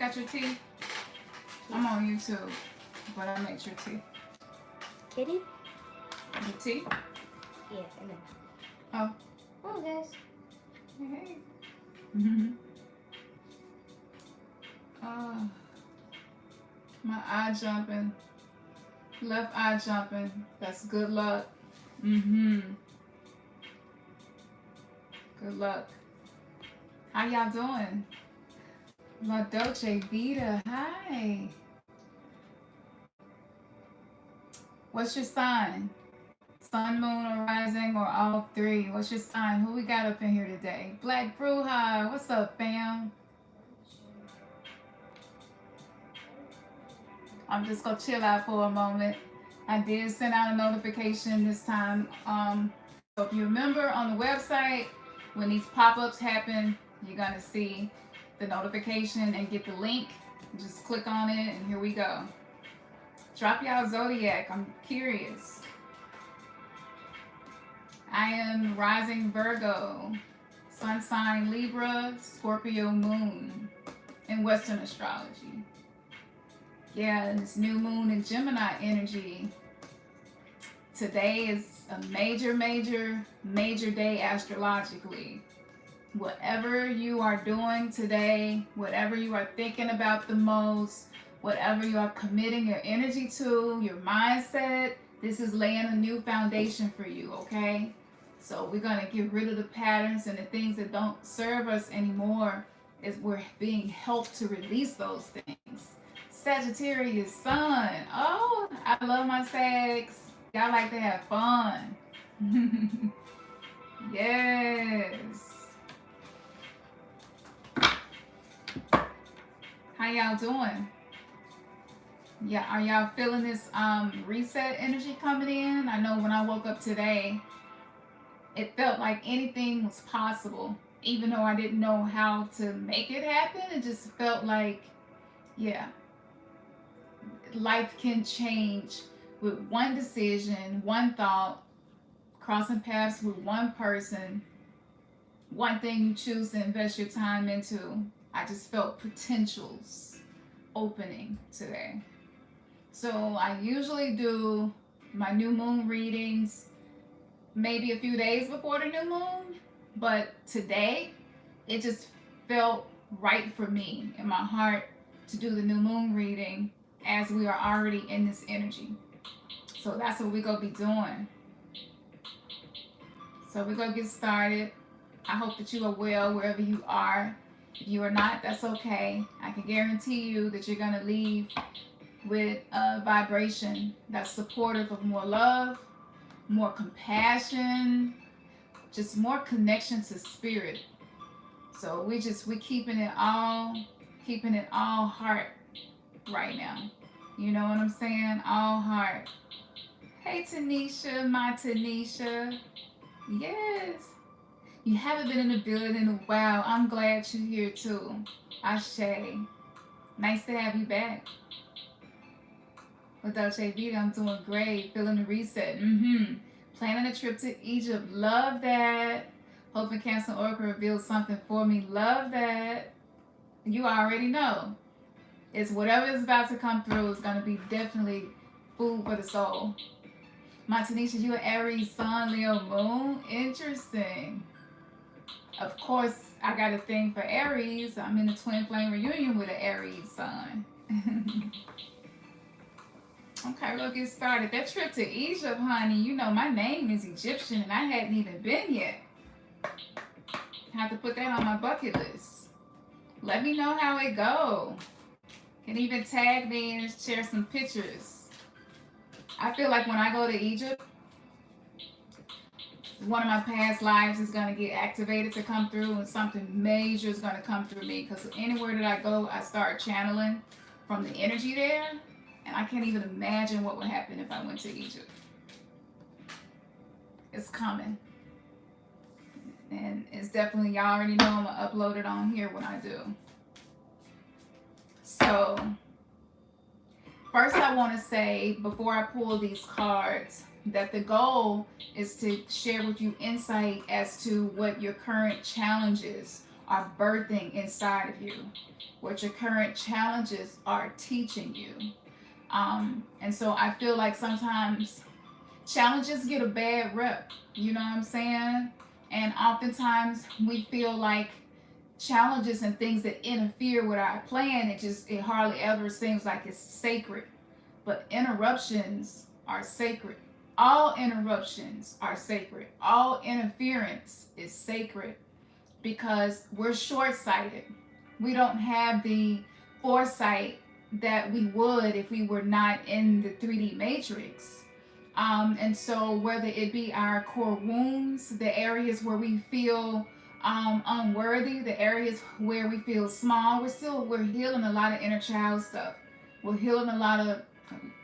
got your tea? I'm on YouTube, but I make your tea. Kitty? Your tea? Yeah, and then. Oh. Oh, guys. Hey. Oh. My eye jumping. Left eye jumping. That's good luck. Good luck. How y'all doing? La Dolce Vita. Hi. What's your sign? Sun, moon, or rising, or all three? What's your sign? Who we got up in here today? Black Bruja. What's up, fam? I'm just gonna chill out for a moment. I did send out a notification this time. So if you remember on the website, when these pop-ups happen, you're gonna see the notification and get the link. Just click on it and here we go. Drop y'all zodiac. I'm curious. I am rising Virgo, sun sign Libra, Scorpio moon in Western astrology. Yeah, and it's new moon in Gemini energy. Today is a major day astrologically. Whatever you are doing today, whatever you are thinking about the most, whatever you are committing your energy to, your mindset, this is laying a new foundation for you, okay? So we're going to get rid of the patterns and the things that don't serve us anymore, as we're being helped to release those things. Sagittarius sun. Oh, I love my Sags. Y'all like to have fun. Yes. How y'all doing? Yeah, are y'all feeling this reset energy coming in? I know when I woke up today, it felt like anything was possible. Even though I didn't know how to make it happen, it just felt like, yeah, life can change with one decision, one thought, crossing paths with one person, one thing you choose to invest your time into. I just felt potentials opening today. So I usually do my new moon readings maybe a few days before the new moon, but today it just felt right for me in my heart to do the new moon reading as we are already in this energy. So that's what we're going to be doing. So we're going to get started. I hope that you are well wherever you are. If you are not, that's okay. I can guarantee you that you're going to leave with a vibration that's supportive of more love, more compassion, just more connection to spirit. So we keeping it all heart right now. You know what I'm saying? All heart. Hey Tanisha, my Tanisha. Yes. You haven't been in the building in a while. I'm glad you're here too. Ashe. Nice to have you back. With Dolce Vita, I'm doing great. Feeling the reset. Planning a trip to Egypt. Love that. Hoping Cancer Oracle reveals something for me. Love that. You already know. It's whatever is about to come through is going to be definitely food for the soul. My Tanisha, you are Aries, Sun, Leo, Moon. Interesting. Of course, I got a thing for Aries. I'm in a twin flame reunion with an Aries Sun. Okay, we'll get started. That trip to Egypt, honey, you know my name is Egyptian and I hadn't even been yet. I have to put that on my bucket list. Let me know how it go. Can even tag me and share some pictures. I feel like when I go to Egypt, one of my past lives is going to get activated to come through and something major is going to come through me, because anywhere that I go, I start channeling from the energy there, and I can't even imagine what would happen if I went to Egypt. It's coming. And it's definitely, y'all already know I'm going to upload it on here when I do. So, first I want to say, before I pull these cards, that the goal is to share with you insight as to what your current challenges are birthing inside of you, what your current challenges are teaching you. And so I feel like sometimes challenges get a bad rep, you know what I'm saying? And oftentimes we feel like challenges and things that interfere with our plan, it hardly ever seems like it's sacred. But interruptions are sacred. All interruptions are sacred. All interference is sacred because we're short-sighted. We don't have the foresight that we would if we were not in the 3D matrix. And so whether it be our core wounds, the areas where we feel unworthy, the areas where we feel small, we're healing a lot of inner child stuff. We're healing a lot of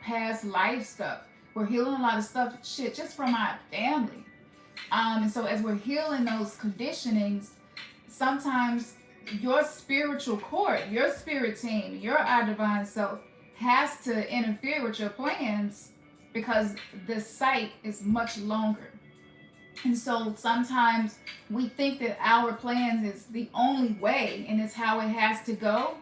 past life stuff. We're healing a lot of stuff, just from our family. And so as we're healing those conditionings, sometimes your spiritual court, your spirit team, your our divine self has to interfere with your plans because the sight is much longer. And so sometimes we think that our plans is the only way and it's how it has to go.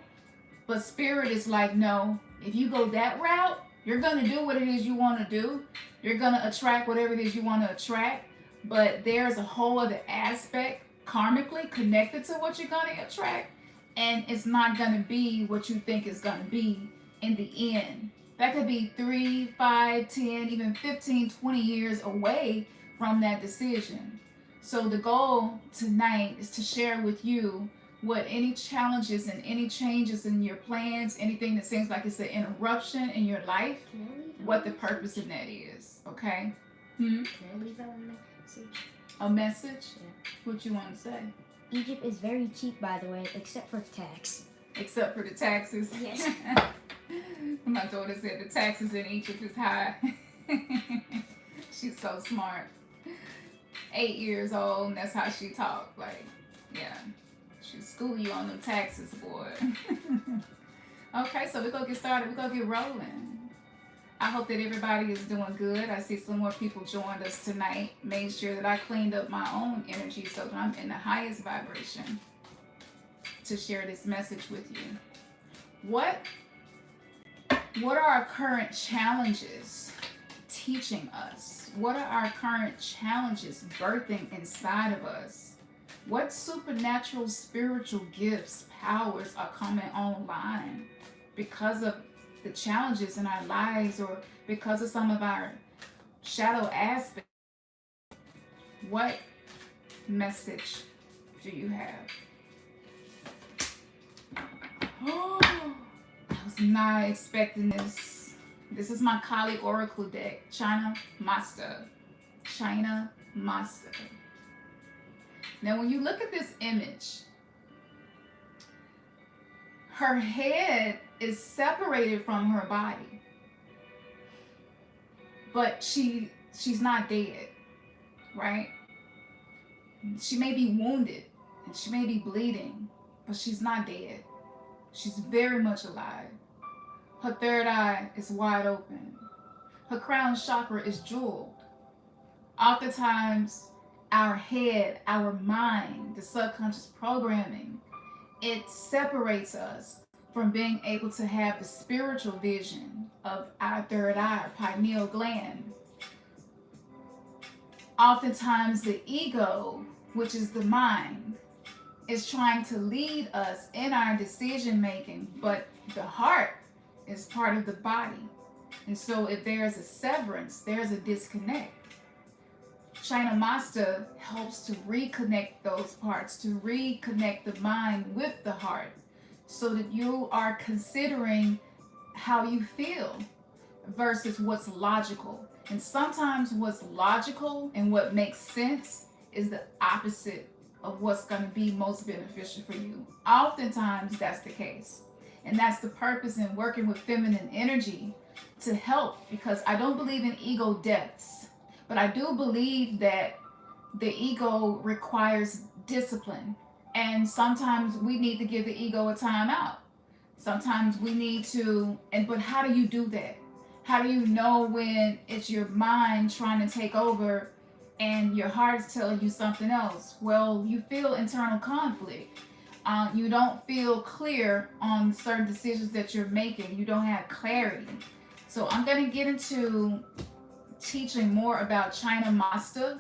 But spirit is like, no, if you go that route, you're going to do what it is you want to do. You're going to attract whatever it is you want to attract. But there's a whole other aspect karmically connected to what you're going to attract. And it's not going to be what you think it's going to be in the end. That could be 3, 5, 10, even 15, 20 years away from that decision. So the goal tonight is to share with you what any challenges and any changes in your plans, anything that seems like it's an interruption in your life, what the purpose in that is, okay? Can I leave out a message? A message? Yeah. What you want to say? Egypt is very cheap, by the way, except for tax. Except for the taxes? Yes. My daughter said the taxes in Egypt is high. She's so smart. 8 years old, and that's how she talked. Like, yeah. She'll school you on them taxes, boy. Okay, so we're going to get started. We're going to get rolling. I hope that everybody is doing good. I see some more people joined us tonight. Made sure that I cleaned up my own energy so that I'm in the highest vibration to share this message with you. What are our current challenges teaching us? What are our current challenges birthing inside of us? What supernatural spiritual gifts, powers are coming online because of the challenges in our lives or because of some of our shadow aspects? What message do you have? Oh, I was not expecting this. This is my Kali Oracle deck, China Master. China Master. Now, when you look at this image, her head is separated from her body, but she's not dead, right? She may be wounded and she may be bleeding, but she's not dead. She's very much alive. Her third eye is wide open. Her crown chakra is jeweled. Oftentimes, our head, our mind, the subconscious programming, it separates us from being able to have the spiritual vision of our third eye, pineal gland. Oftentimes, the ego, which is the mind, is trying to lead us in our decision making, but the heart is part of the body. And so if there's a severance, there's a disconnect. China Master helps to reconnect those parts, to reconnect the mind with the heart, so that you are considering how you feel versus what's logical. And sometimes what's logical and what makes sense is the opposite of what's going to be most beneficial for you. Oftentimes that's the case. And that's the purpose in working with feminine energy, to help, because I don't believe in ego deaths. But I do believe that the ego requires discipline. And sometimes we need to give the ego a time out. Sometimes we need to, but how do you do that? How do you know when it's your mind trying to take over and your heart is telling you something else? Well, you feel internal conflict. You don't feel clear on certain decisions that you're making. You don't have clarity. So I'm going to get into teaching more about China Master.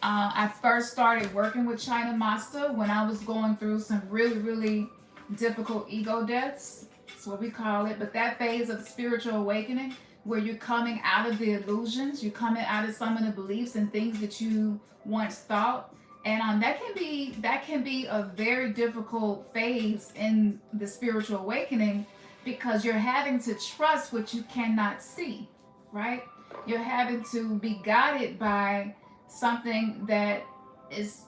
I first started working with China Master when I was going through some really, really difficult ego deaths. That's what we call it. But that phase of spiritual awakening, where you're coming out of the illusions, you're coming out of some of the beliefs and things that you once thought, and that can be a very difficult phase in the spiritual awakening, because you're having to trust what you cannot see, right? You're having to be guided by something that is,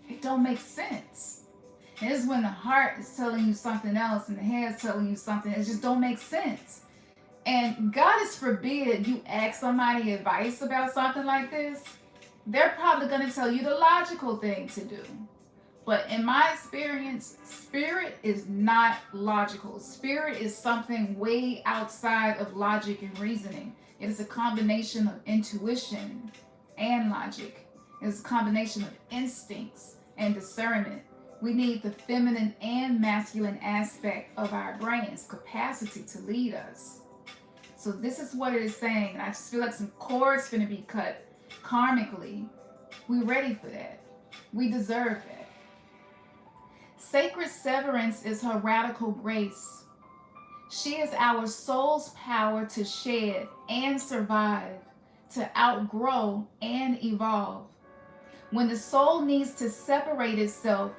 it don't make sense. And this is when the heart is telling you something else and the head is telling you something. It just don't make sense. And God is forbid you ask somebody advice about something like this. They're probably going to tell you the logical thing to do. But in my experience, spirit is not logical. Spirit is something way outside of logic and reasoning. It is a combination of intuition and logic. It is a combination of instincts and discernment. We need the feminine and masculine aspect of our brain's capacity to lead us. So this is what it is saying. And I just feel like some cords finna be cut karmically. We ready for that. We deserve that. Sacred severance is her radical grace. She is our soul's power to shed and survive, to outgrow and evolve. When the soul needs to separate itself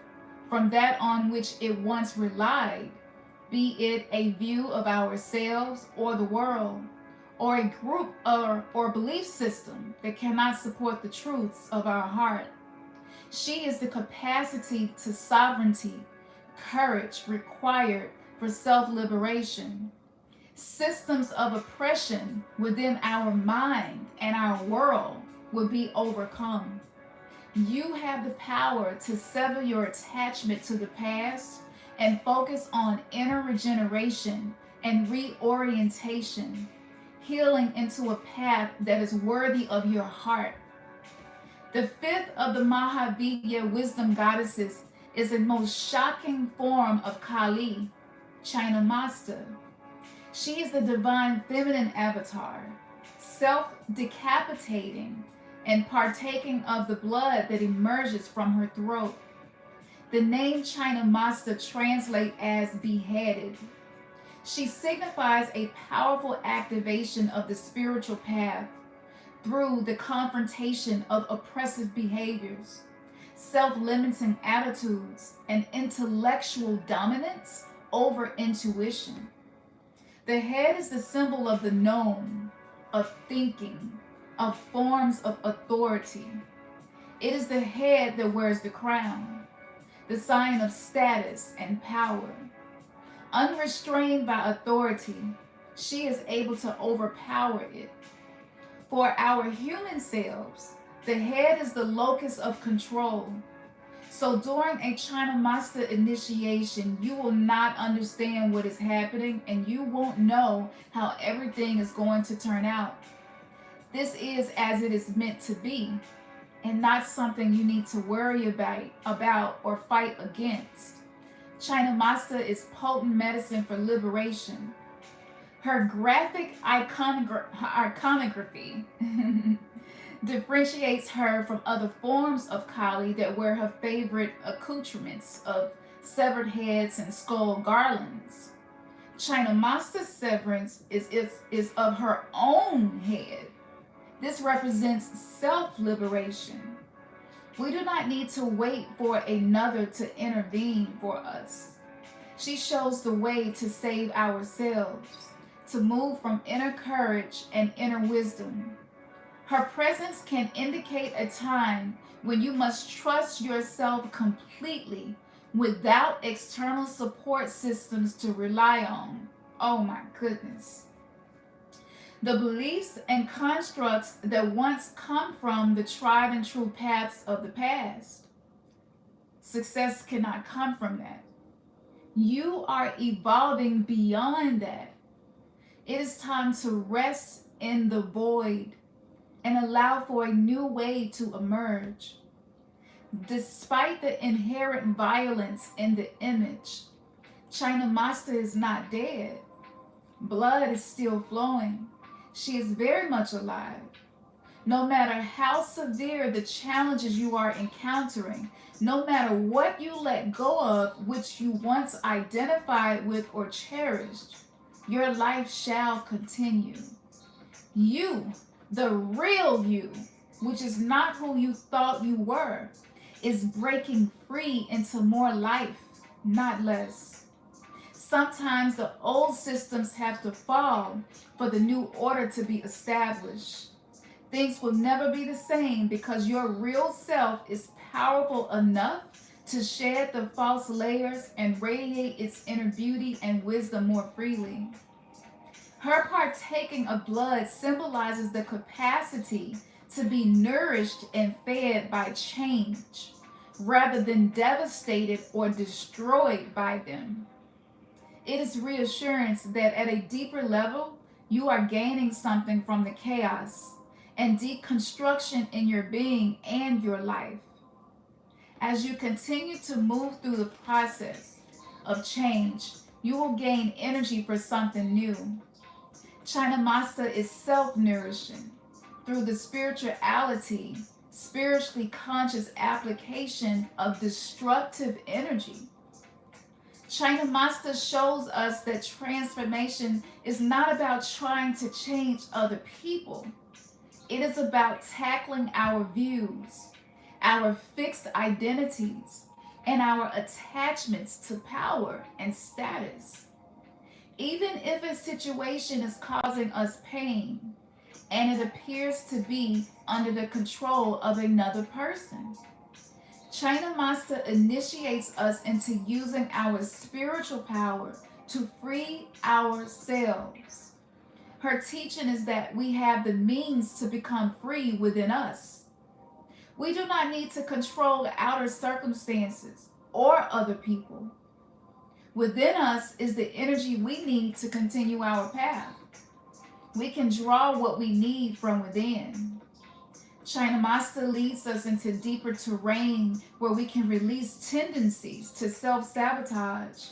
from that on which it once relied, be it a view of ourselves or the world, or a group or belief system that cannot support the truths of our heart. She is the capacity to sovereignty, courage required for self-liberation. Systems of oppression within our mind and our world will be overcome. You have the power to sever your attachment to the past and focus on inner regeneration and reorientation, healing into a path that is worthy of your heart. The fifth of the Mahavira wisdom goddesses is the most shocking form of Kali, China Master. She is the divine feminine avatar, self-decapitating and partaking of the blood that emerges from her throat. The name China Master translates as beheaded. She signifies a powerful activation of the spiritual path through the confrontation of oppressive behaviors, self-limiting attitudes, and intellectual dominance over intuition. The head is the symbol of the known, of thinking, of forms of authority. It is the head that wears the crown, the sign of status and power. Unrestrained by authority, she is able to overpower it. For our human selves, the head is the locus of control. So during a China Master initiation, you will not understand what is happening and you won't know how everything is going to turn out. This is as it is meant to be, and not something you need to worry about or fight against. China Master is potent medicine for liberation. Her graphic iconography differentiates her from other forms of Kali that wear her favorite accoutrements of severed heads and skull garlands. China Master's severance is of her own head. This represents self-liberation. We do not need to wait for another to intervene for us. She shows the way to save ourselves, to move from inner courage and inner wisdom. Her presence can indicate a time when you must trust yourself completely without external support systems to rely on. Oh my goodness. The beliefs and constructs that once come from the tried and true paths of the past. Success cannot come from that. You are evolving beyond that. It is time to rest in the void and allow for a new way to emerge. Despite the inherent violence in the image, China Master is not dead. Blood is still flowing. She is very much alive. No matter how severe the challenges you are encountering, no matter what you let go of which you once identified with or cherished, your life shall continue. You, the real you, which is not who you thought you were, is breaking free into more life, not less. Sometimes the old systems have to fall for the new order to be established. Things will never be the same because your real self is powerful enough to shed the false layers and radiate its inner beauty and wisdom more freely. Her partaking of blood symbolizes the capacity to be nourished and fed by change, rather than devastated or destroyed by them. It is reassurance that at a deeper level, you are gaining something from the chaos and deconstruction in your being and your life. As you continue to move through the process of change, you will gain energy for something new. China Master is self-nourishing through the spirituality, spiritually conscious application of destructive energy. China Master shows us that transformation is not about trying to change other people. It is about tackling our views, our fixed identities, and our attachments to power and status. Even if a situation is causing us pain and it appears to be under the control of another person, China Master initiates us into using our spiritual power to free ourselves. Her teaching is that we have the means to become free within us. We do not need to control outer circumstances or other people. Within us is the energy we need to continue our path. We can draw what we need from within. China Master leads us into deeper terrain where we can release tendencies to self-sabotage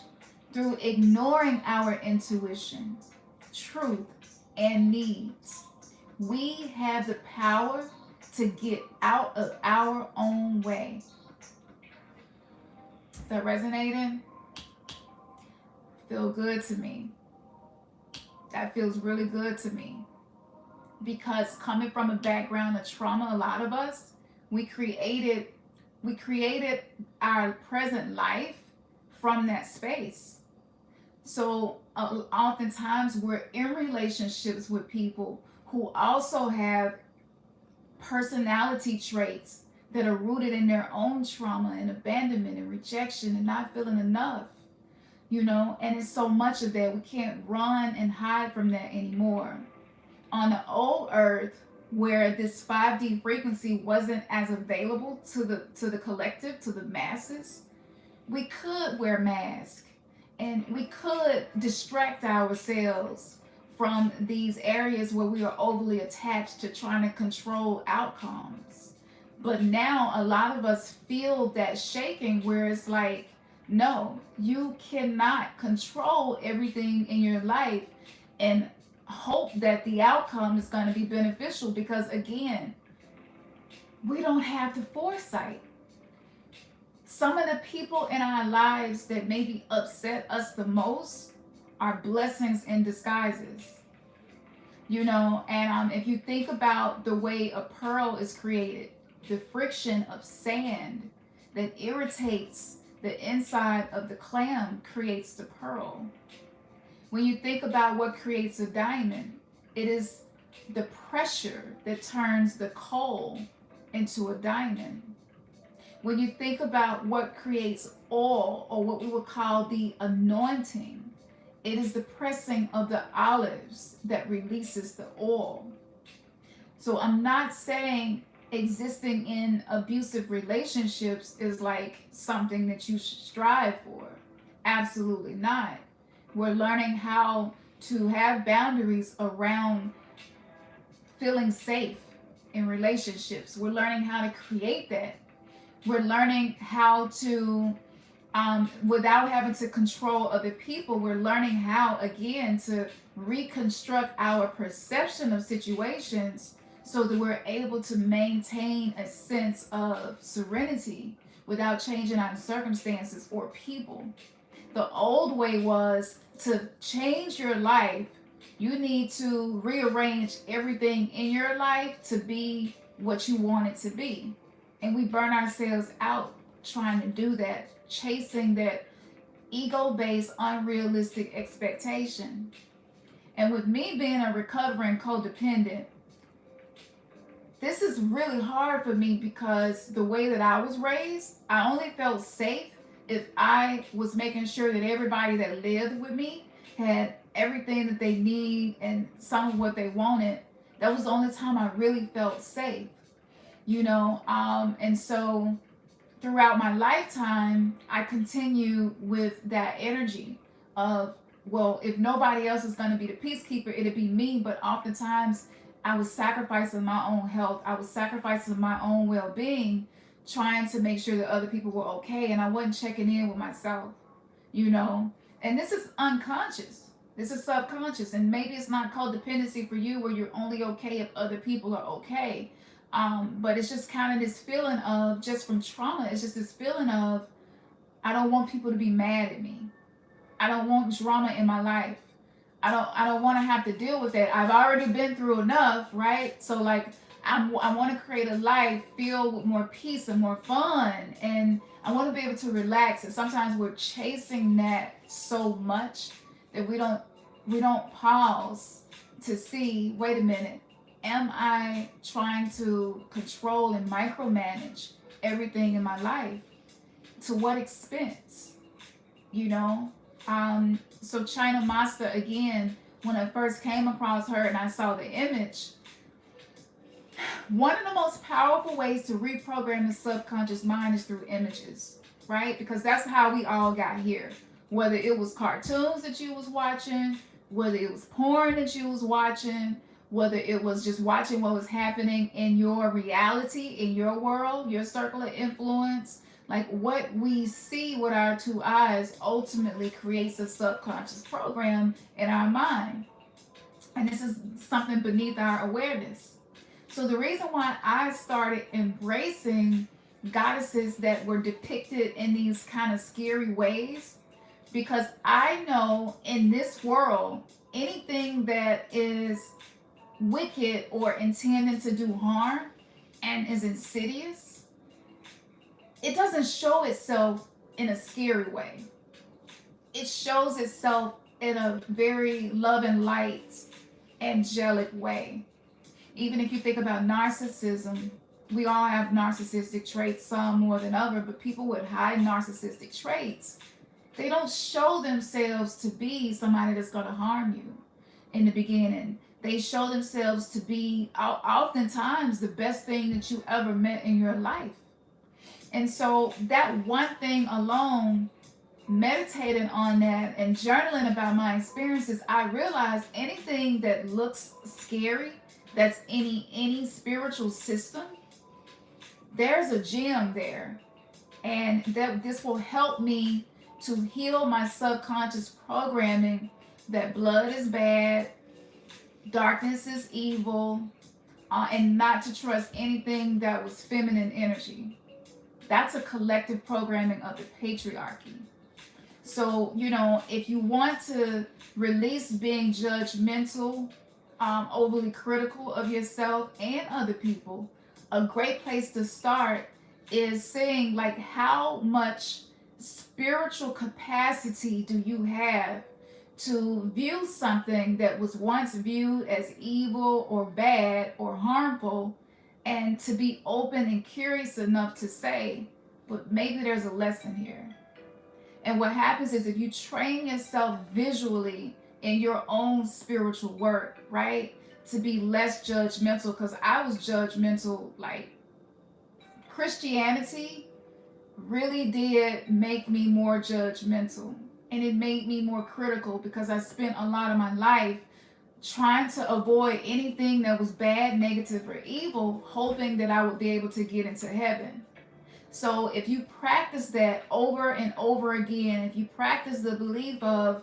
through ignoring our intuition, truth, and needs. We have the power to get out of our own way. Is that resonating? Feel good to me. That feels really good to me. Because coming from a background of trauma, a lot of us, we created our present life from that space. So oftentimes we're in relationships with people who also have personality traits that are rooted in their own trauma and abandonment and rejection and not feeling enough, and it's so much of that we can't run and hide from that anymore. On the old earth, where this 5D frequency wasn't as available to the collective, to the masses, we could wear masks and we could distract ourselves from these areas where we are overly attached to trying to control outcomes. But now a lot of us feel that shaking where it's like, no, you cannot control everything in your life and hope that the outcome is going to be beneficial, because again, we don't have the foresight. Some of the people in our lives that maybe upset us the most are blessings in disguises. And if you think about the way a pearl is created, the friction of sand that irritates the inside of the clam creates the pearl. When you think about what creates a diamond, it is the pressure that turns the coal into a diamond. When you think about what creates oil, or what we would call the anointing, it is the pressing of the olives that releases the oil. So I'm not saying existing in abusive relationships is like something that you should strive for. Absolutely not. We're learning how to have boundaries around feeling safe in relationships. We're learning how to create that. We're learning how to, without having to control other people, we're learning how, again, to reconstruct our perception of situations so that we're able to maintain a sense of serenity without changing our circumstances or people. The old way was to change your life, you need to rearrange everything in your life to be what you want it to be. And we burn ourselves out trying to do that, chasing that ego based, unrealistic expectation. And with me being a recovering codependent, this is really hard for me because the way that I was raised, I only felt safe if I was making sure that everybody that lived with me had everything that they need and some of what they wanted. That was the only time I really felt safe, you know. And so throughout my lifetime, I continue with that energy of, well, if nobody else is going to be the peacekeeper, it'll be me. But oftentimes, I was sacrificing my own health. I was sacrificing my own well-being, trying to make sure that other people were okay, and I wasn't checking in with myself, you know. And this is unconscious. This is subconscious, and maybe it's not codependency for you, where you're only okay if other people are okay. But it's just kind of this feeling of, just from trauma, it's just this feeling of, I don't want people to be mad at me. I don't want drama in my life. I don't want to have to deal with that. I've already been through enough, right? So like, I want to create a life filled with more peace and more fun, and I want to be able to relax. And sometimes we're chasing that so much that we don't pause to see, wait a minute, am I trying to control and micromanage everything in my life? To what expense? You know? So China Master, again, when I first came across her and I saw the image, one of the most powerful ways to reprogram the subconscious mind is through images, right? Because that's how we all got here. Whether it was cartoons that you was watching, whether it was porn that you was watching, whether it was just watching what was happening in your reality, in your world, your circle of influence. Like, what we see with our two eyes ultimately creates a subconscious program in our mind. And this is something beneath our awareness. So the reason why I started embracing goddesses that were depicted in these kind of scary ways, because I know in this world, anything that is wicked or intended to do harm and is insidious, it doesn't show itself in a scary way. It shows itself in a very love and light, angelic way. Even if you think about narcissism, we all have narcissistic traits, some more than others, but people with high narcissistic traits, they don't show themselves to be somebody that's going to harm you in the beginning. They show themselves to be oftentimes the best thing that you ever met in your life. And so that one thing alone, meditating on that and journaling about my experiences, I realized anything that looks scary, that's any spiritual system, there's a gem there. And that this will help me to heal my subconscious programming that blood is bad, darkness is evil, and not to trust anything that was feminine energy. That's a collective programming of the patriarchy. So, you know, if you want to release being judgmental, overly critical of yourself and other people, a great place to start is seeing, like, how much spiritual capacity do you have to view something that was once viewed as evil or bad or harmful, and to be open and curious enough to say, but maybe there's a lesson here. And what happens is, if you train yourself visually in your own spiritual work, right, to be less judgmental, because I was judgmental, like, Christianity really did make me more judgmental, and it made me more critical, because I spent a lot of my life trying to avoid anything that was bad, negative, or evil, hoping that I would be able to get into heaven. So if you practice that over and over again, if you practice the belief of,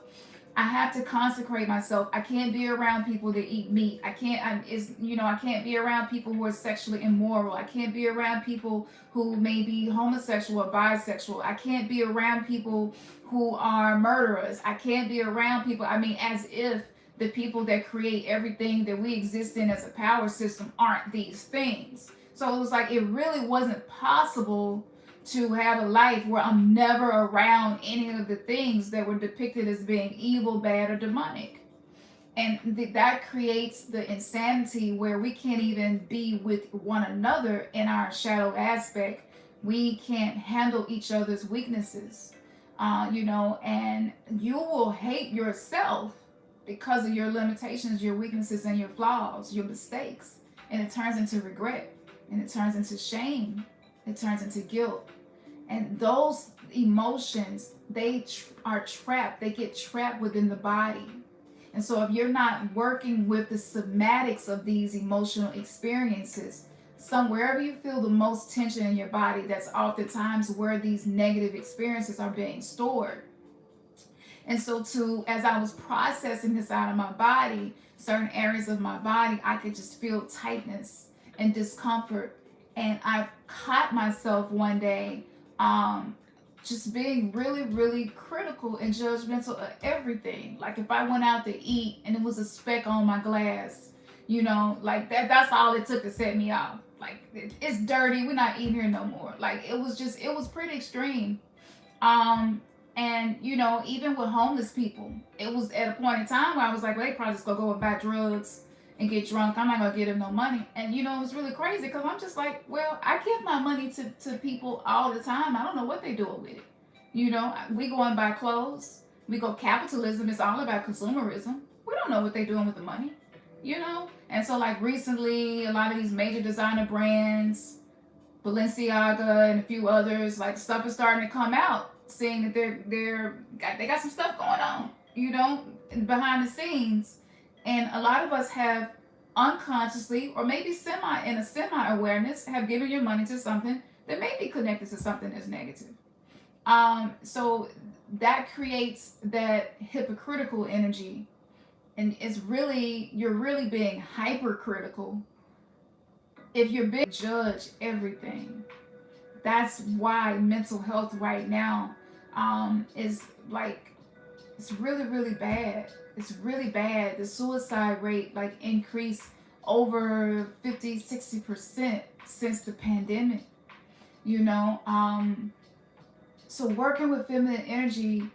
I have to consecrate myself. I can't be around people that eat meat. I can't be around people who are sexually immoral. I can't be around people who may be homosexual or bisexual. I can't be around people who are murderers. I can't be around people. I mean, as if the people that create everything that we exist in as a power system aren't these things. So it was like, it really wasn't possible to have a life where I'm never around any of the things that were depicted as being evil, bad, or demonic. And that creates the insanity where we can't even be with one another in our shadow aspect. We can't handle each other's weaknesses, and you will hate yourself because of your limitations, your weaknesses, and your flaws, your mistakes. And it turns into regret, and it turns into shame, it turns into guilt. And those emotions, they are trapped. They get trapped within the body. And so if you're not working with the somatics of these emotional experiences, wherever you feel the most tension in your body, that's oftentimes where these negative experiences are being stored. And so as I was processing this out of my body, certain areas of my body, I could just feel tightness and discomfort. And I caught myself one day just being really, really critical and judgmental of everything. Like if I went out to eat and it was a speck on my glass, like that's all it took to set me off. Like, it's dirty, we're not eating here no more. Like, it was pretty extreme. And even with homeless people, it was at a point in time where I was like, well, they probably just gonna go and buy drugs and get drunk. I'm not gonna give them no money. And it was really crazy because I'm just like, well, I give my money to people all the time. I don't know what they're doing with it. We go and buy clothes. We go capitalism. It's all about consumerism. We don't know what they're doing with the money. And so like recently, a lot of these major designer brands, Balenciaga and a few others, like stuff is starting to come out, saying that they got some stuff going on, behind the scenes. And a lot of us have unconsciously, or maybe semi awareness, have given your money to something that may be connected to something that's negative. So that creates that hypocritical energy, and you're really being hypercritical if you're being judge everything. That's why mental health right now is like, it's really, really bad. It's really bad. The suicide rate like increased over 50-60% since the pandemic. So working with feminine energy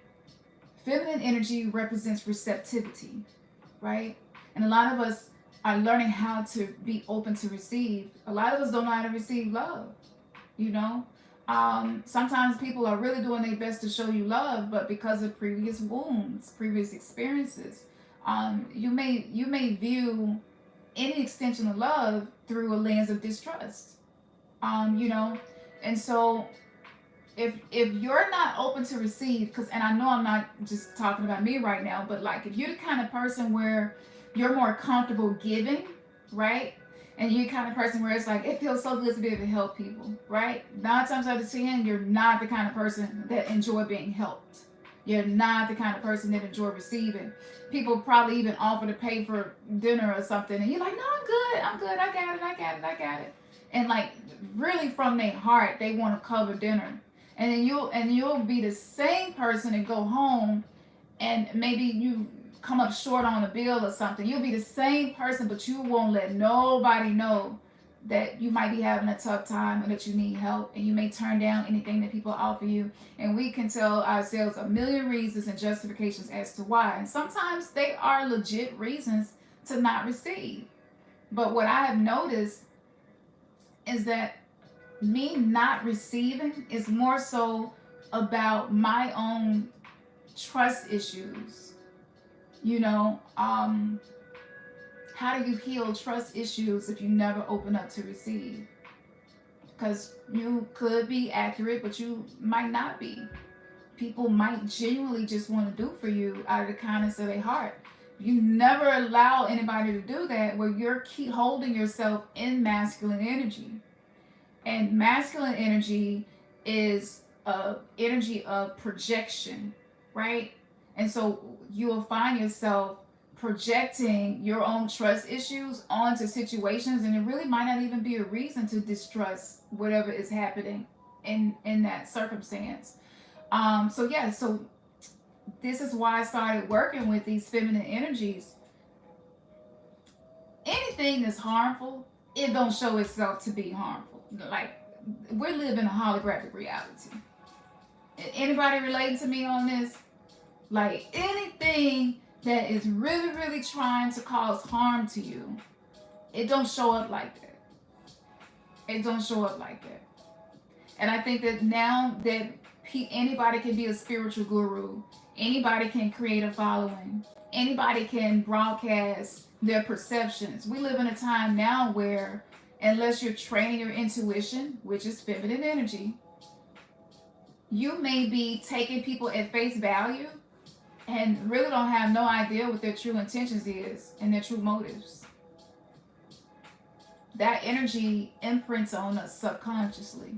represents receptivity, right? And a lot of us are learning how to be open to receive. A lot of us don't know how to receive love. Sometimes people are really doing their best to show you love, but because of previous wounds, previous experiences, you may view any extension of love through a lens of distrust. And so if you're not open to receive, and I know I'm not just talking about me right now, but like if you're the kind of person where you're more comfortable giving, right? And you're the kind of person where it's like, it feels so good to be able to help people, right? 9 times out of 10, you're not the kind of person that enjoy being helped. You're not the kind of person that enjoy receiving. People probably even offer to pay for dinner or something, and you're like, no, I'm good, I got it. And like really from their heart, they want to cover dinner. And then you'll be the same person and go home, and maybe you come up short on a bill or something. You'll be the same person, but you won't let nobody know that you might be having a tough time and that you need help, and you may turn down anything that people offer you. And we can tell ourselves a million reasons and justifications as to why. And sometimes they are legit reasons to not receive. But what I have noticed is that me not receiving is more so about my own trust issues. How do you heal trust issues if you never open up to receive? Because you could be accurate, but you might not be. People might genuinely just want to do for you out of the kindness of their heart. You never allow anybody to do that, where you're holding yourself in masculine energy. And masculine energy is a energy of projection, right? And so you will find yourself projecting your own trust issues onto situations, and it really might not even be a reason to distrust whatever is happening in that circumstance. So this is why I started working with these feminine energies. Anything that's harmful, it don't show itself to be harmful. Like, we're living a holographic reality. Anybody relating to me on this? Like, anything that is really, really trying to cause harm to you, it don't show up like that. It don't show up like that. And I think that now that anybody can be a spiritual guru, anybody can create a following, anybody can broadcast their perceptions. We live in a time now where, unless you're training your intuition, which is feminine energy, you may be taking people at face value and really don't have no idea what their true intentions is and their true motives. That energy imprints on us subconsciously.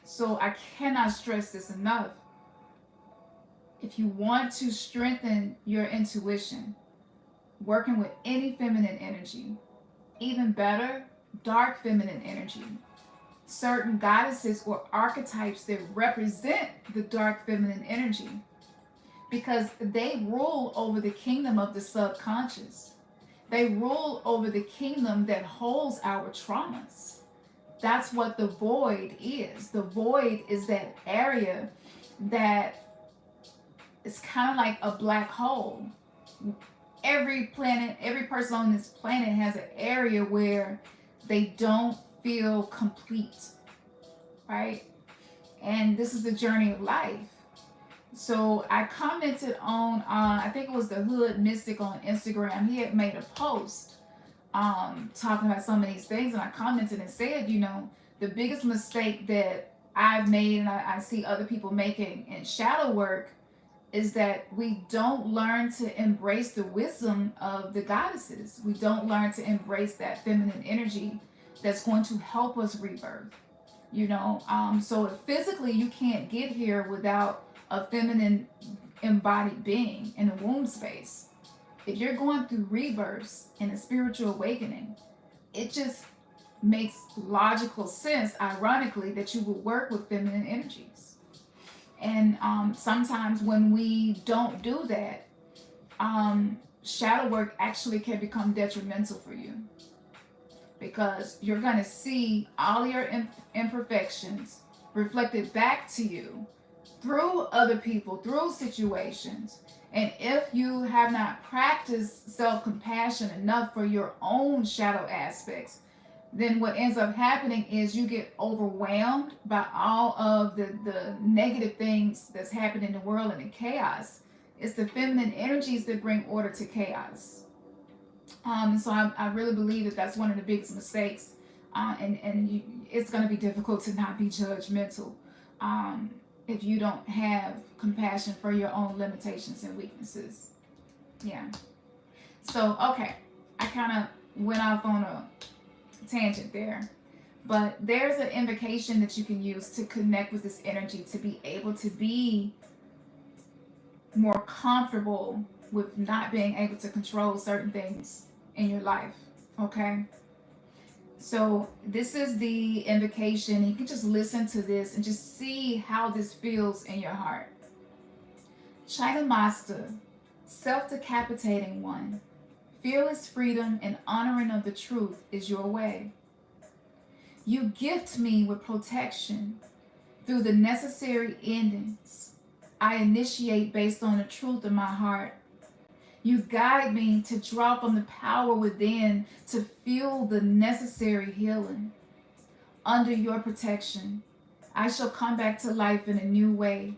So I cannot stress this enough. If you want to strengthen your intuition, working with any feminine energy, even better, dark feminine energy, certain goddesses or archetypes that represent the dark feminine energy, because they rule over the kingdom of the subconscious. They rule over the kingdom that holds our traumas. That's what the void is. The void is that area that is kind of like a black hole. Every planet, every person on this planet has an area where they don't feel complete, right? And this is the journey of life. So I commented on, I think it was the Hood Mystic on Instagram. He had made a post talking about some of these things, and I commented and said, you know, the biggest mistake that I've made and I see other people making in shadow work is that we don't learn to embrace the wisdom of the goddesses. We don't learn to embrace that feminine energy that's going to help us rebirth, you know. So physically you can't get here without a feminine embodied being in the womb space. If you're going through rebirths and a spiritual awakening, it just makes logical sense, ironically, that you would work with feminine energies. And sometimes when we don't do that, shadow work actually can become detrimental for you, because you're going to see all your imperfections reflected back to you through other people, through situations. And if you have not practiced self-compassion enough for your own shadow aspects, then what ends up happening is you get overwhelmed by all of the negative things that's happening in the world and the chaos. It's the feminine energies that bring order to chaos. So I really believe that that's one of the biggest mistakes. It's going to be difficult to not be judgmental if you don't have compassion for your own limitations and weaknesses. Yeah. So, okay. I kind of went off on a tangent there. But there's an invocation that you can use to connect with this energy, to be able to be more comfortable with not being able to control certain things in your life. Okay? So this is the invocation. You can just listen to this and just see how this feels in your heart. China Master, self-decapitating one, fearless freedom and honoring of the truth is your way. You gift me with protection through the necessary endings I initiate based on the truth of my heart. You guide me to draw from the power within to fuel the necessary healing. Under your protection, I shall come back to life in a new way.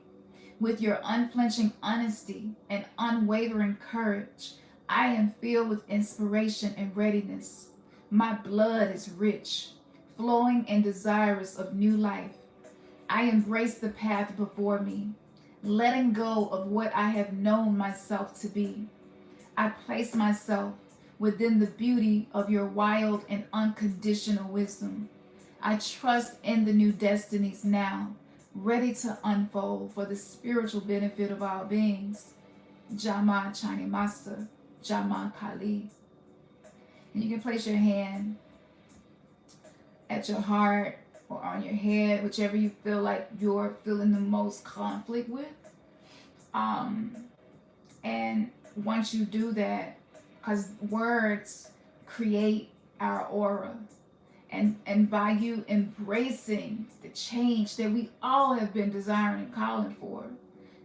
With your unflinching honesty and unwavering courage, I am filled with inspiration and readiness. My blood is rich, flowing and desirous of new life. I embrace the path before me, letting go of what I have known myself to be. I place myself within the beauty of your wild and unconditional wisdom. I trust in the new destinies now, ready to unfold for the spiritual benefit of all beings. Jama Chani Master, Jama Kali. And you can place your hand at your heart or on your head, whichever you feel like you're feeling the most conflict with. And once you do that, because words create our aura, and by you embracing the change that we all have been desiring and calling for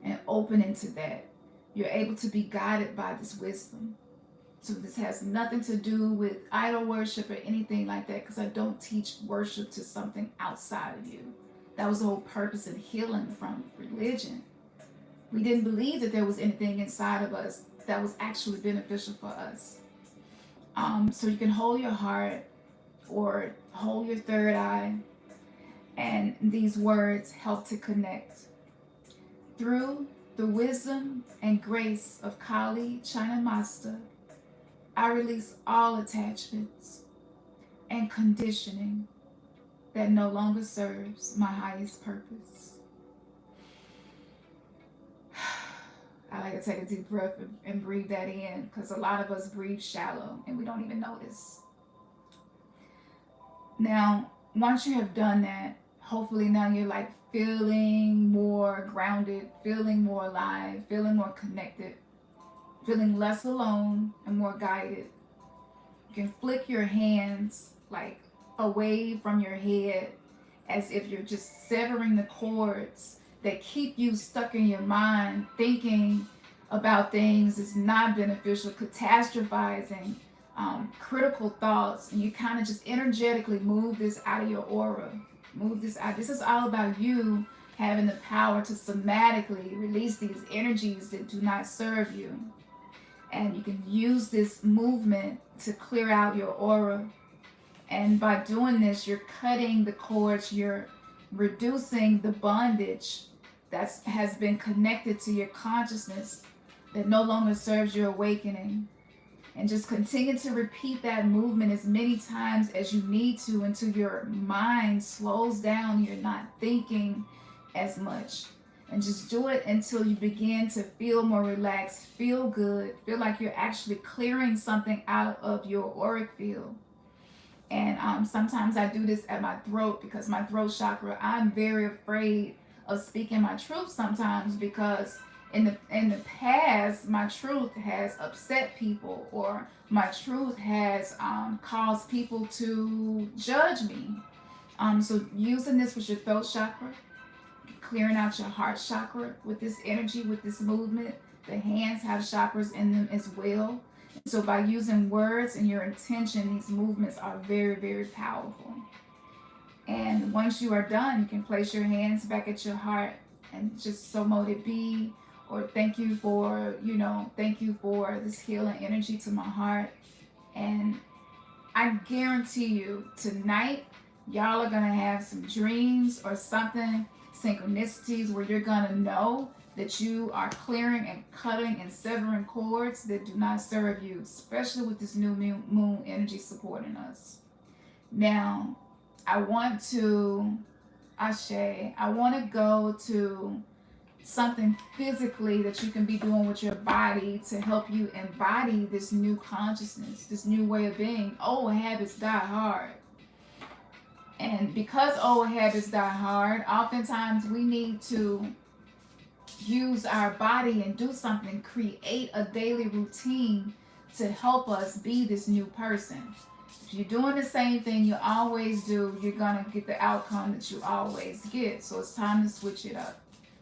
and opening to that, you're able to be guided by this wisdom. So this has nothing to do with idol worship or anything like that, because I don't teach worship to something outside of you. That was the whole purpose of healing from religion. We didn't believe that there was anything inside of us that was actually beneficial for us. So you can hold your heart or hold your third eye, and these words help to connect. Through the wisdom and grace of Kali China Master, I release all attachments and conditioning that no longer serves my highest purpose. I like to take a deep breath and breathe that in, because a lot of us breathe shallow and we don't even notice. Now, once you have done that, hopefully now you're like feeling more grounded, feeling more alive, feeling more connected, feeling less alone and more guided. You can flick your hands like away from your head, as if you're just severing the cords that keep you stuck in your mind, thinking about things that's not beneficial, catastrophizing, critical thoughts, and you kind of just energetically move this out of your aura. Move this out. This is all about you having the power to somatically release these energies that do not serve you. And you can use this movement to clear out your aura. And by doing this, you're cutting the cords, you're reducing the bondage that has been connected to your consciousness that no longer serves your awakening. And just continue to repeat that movement as many times as you need to until your mind slows down, you're not thinking as much. And just do it until you begin to feel more relaxed, feel good, feel like you're actually clearing something out of your auric field. And sometimes I do this at my throat, because my throat chakra, I'm very afraid of speaking my truth sometimes, because in the past, my truth has upset people, or my truth has caused people to judge me. So using this with your throat chakra, clearing out your heart chakra with this energy, with this movement. The hands have chakras in them as well. So by using words and your intention, these movements are very, very powerful. And once you are done, you can place your hands back at your heart and just so mote it be, or thank you for this healing energy to my heart. And I guarantee you tonight, y'all are gonna have some dreams or something, synchronicities, where you're gonna know that you are clearing and cutting and severing cords that do not serve you, especially with this new moon energy supporting us. Now, I want to go to something physically that you can be doing with your body to help you embody this new consciousness, this new way of being. Old habits die hard. And because old habits die hard, oftentimes we need to use our body and do something, create a daily routine to help us be this new person. If you're doing the same thing you always do, you're going to get the outcome that you always get. So it's time to switch it up.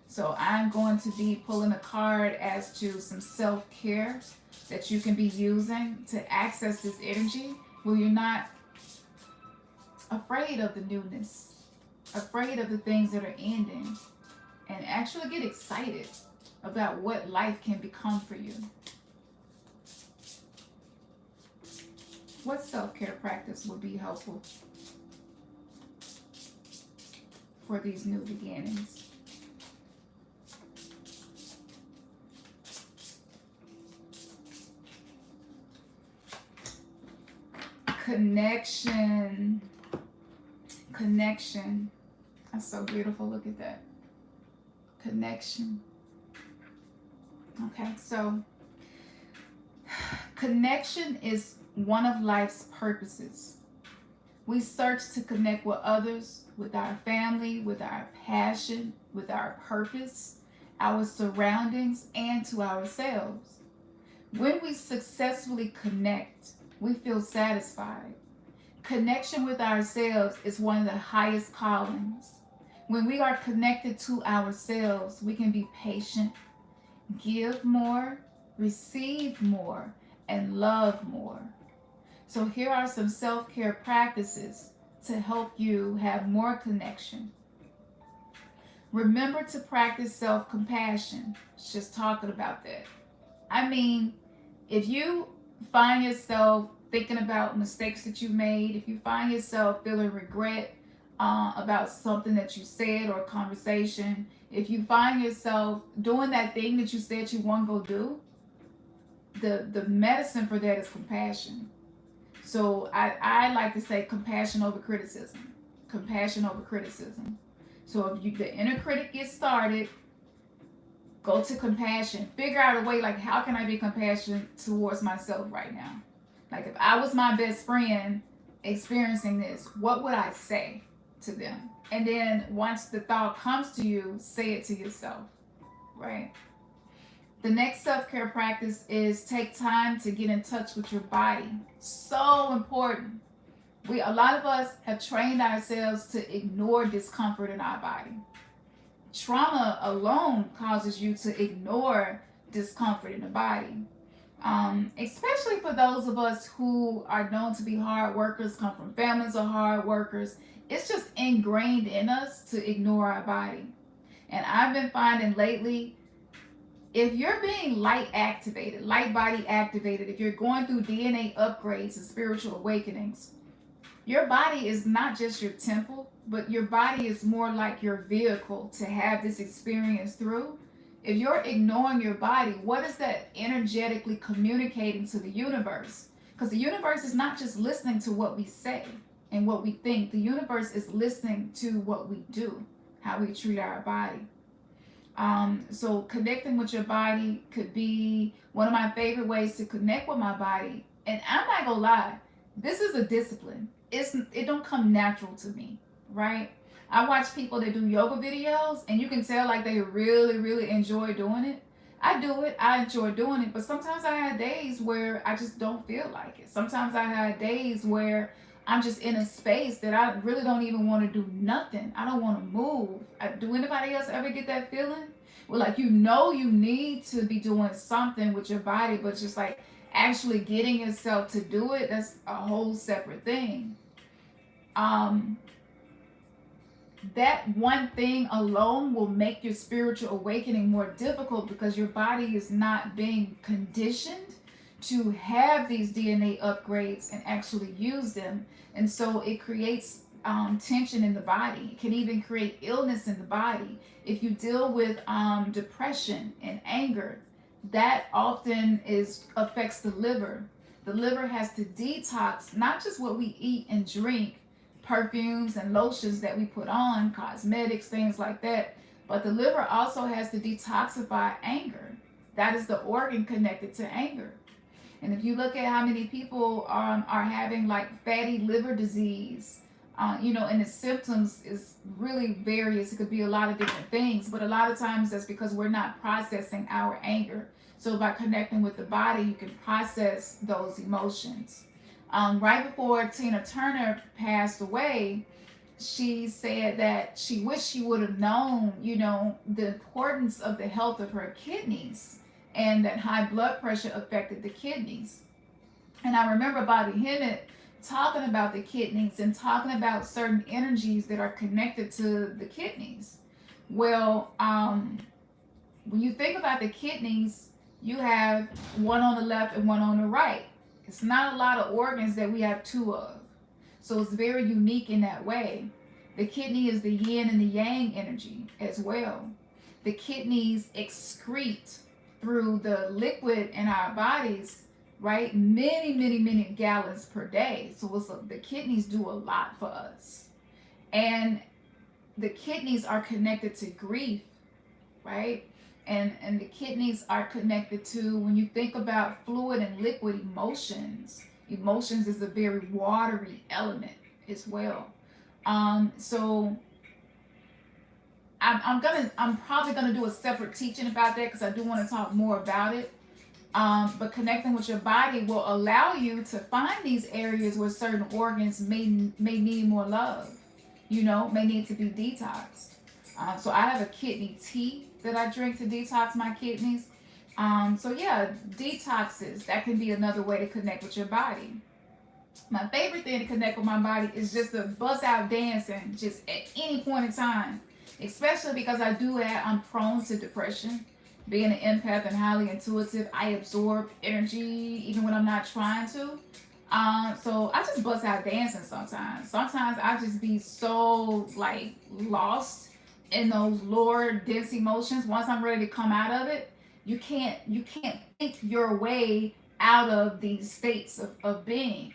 So I'm going to be pulling a card as to some self-care that you can be using to access this energy where you're not afraid of the newness, afraid of the things that are ending, and actually get excited about what life can become for you. What self-care practice would be helpful for these new beginnings? Connection. That's so beautiful. Look at that. Connection. Okay, so connection is one of life's purposes. We search to connect with others, with our family, with our passion, with our purpose, our surroundings, and to ourselves. When we successfully connect, we feel satisfied. Connection with ourselves is one of the highest callings. When we are connected to ourselves, we can be patient, give more, receive more, and love more. So here are some self-care practices to help you have more connection. Remember to practice self-compassion. Just talking about that. I mean, if you find yourself thinking about mistakes that you made, if you find yourself feeling regret about something that you said or a conversation, if you find yourself doing that thing that you said you want to go do, the medicine for that is compassion. So I like to say compassion over criticism. Compassion over criticism. So if the inner critic gets started, go to compassion. Figure out a way, like, how can I be compassionate towards myself right now? Like, if I was my best friend experiencing this, what would I say to them? And then once the thought comes to you, say it to yourself, right? The next self-care practice is take time to get in touch with your body. So important. A lot of us have trained ourselves to ignore discomfort in our body. Trauma alone causes you to ignore discomfort in the body. Especially for those of us who are known to be hard workers, come from families of hard workers, it's just ingrained in us to ignore our body. And I've been finding lately, if you're being light body activated, if you're going through DNA upgrades and spiritual awakenings, your body is not just your temple, but your body is more like your vehicle to have this experience through. If you're ignoring your body, what is that energetically communicating to the universe? Because the universe is not just listening to what we say and what we think. The universe is listening to what we do, how we treat our body. So connecting with your body could be one of my favorite ways to connect with my body. And I'm not gonna lie, this is a discipline. It don't come natural to me, right? I watch people that do yoga videos, and you can tell like they really, really enjoy doing it. I do it, I enjoy doing it, but sometimes I have days where I just don't feel like it. Sometimes I have days where I'm just in a space that I really don't even want to do nothing. I don't want to move. Do anybody else ever get that feeling? Well, like, you need to be doing something with your body, but just like actually getting yourself to do it, that's a whole separate thing. That one thing alone will make your spiritual awakening more difficult because your body is not being conditioned to have these DNA upgrades and actually use them. And so it creates tension in the body. It can even create illness in the body. If you deal with depression and anger, that often affects the liver. The liver has to detox not just what we eat and drink, perfumes and lotions that we put on, cosmetics, things like that, but the liver also has to detoxify anger. That is the organ connected to anger. And if you look at how many people are having like fatty liver disease, and the symptoms is really various. It could be a lot of different things, but a lot of times that's because we're not processing our anger. So by connecting with the body, you can process those emotions. Right before Tina Turner passed away, she said that she wished she would have known, the importance of the health of her kidneys, and that high blood pressure affected the kidneys. And I remember Bobby Hemmett talking about the kidneys and talking about certain energies that are connected to the kidneys. Well, when you think about the kidneys, you have one on the left and one on the right. It's not a lot of organs that we have two of. So it's very unique in that way. The kidney is the yin and the yang energy as well. The kidneys excrete through the liquid in our bodies, right? Many gallons per day. So the kidneys do a lot for us. And the kidneys are connected to grief. right? And the kidneys are connected to, when you think about fluid and liquid emotions, emotions is a very watery element as well. So I'm probably gonna do a separate teaching about that because I do want to talk more about it. But connecting with your body will allow you to find these areas where certain organs may need more love, may need to be detoxed. So I have a kidney tea that I drink to detox my kidneys. So yeah, detoxes, that can be another way to connect with your body. My favorite thing to connect with my body is just to bust out dancing just at any point in time, especially because I'm prone to depression. Being an empath and highly intuitive, I absorb energy even when I'm not trying to. So I just bust out dancing sometimes. Sometimes I just be so like lost in those lower dense emotions. Once I'm ready to come out of it, you can't think your way out of these states of being.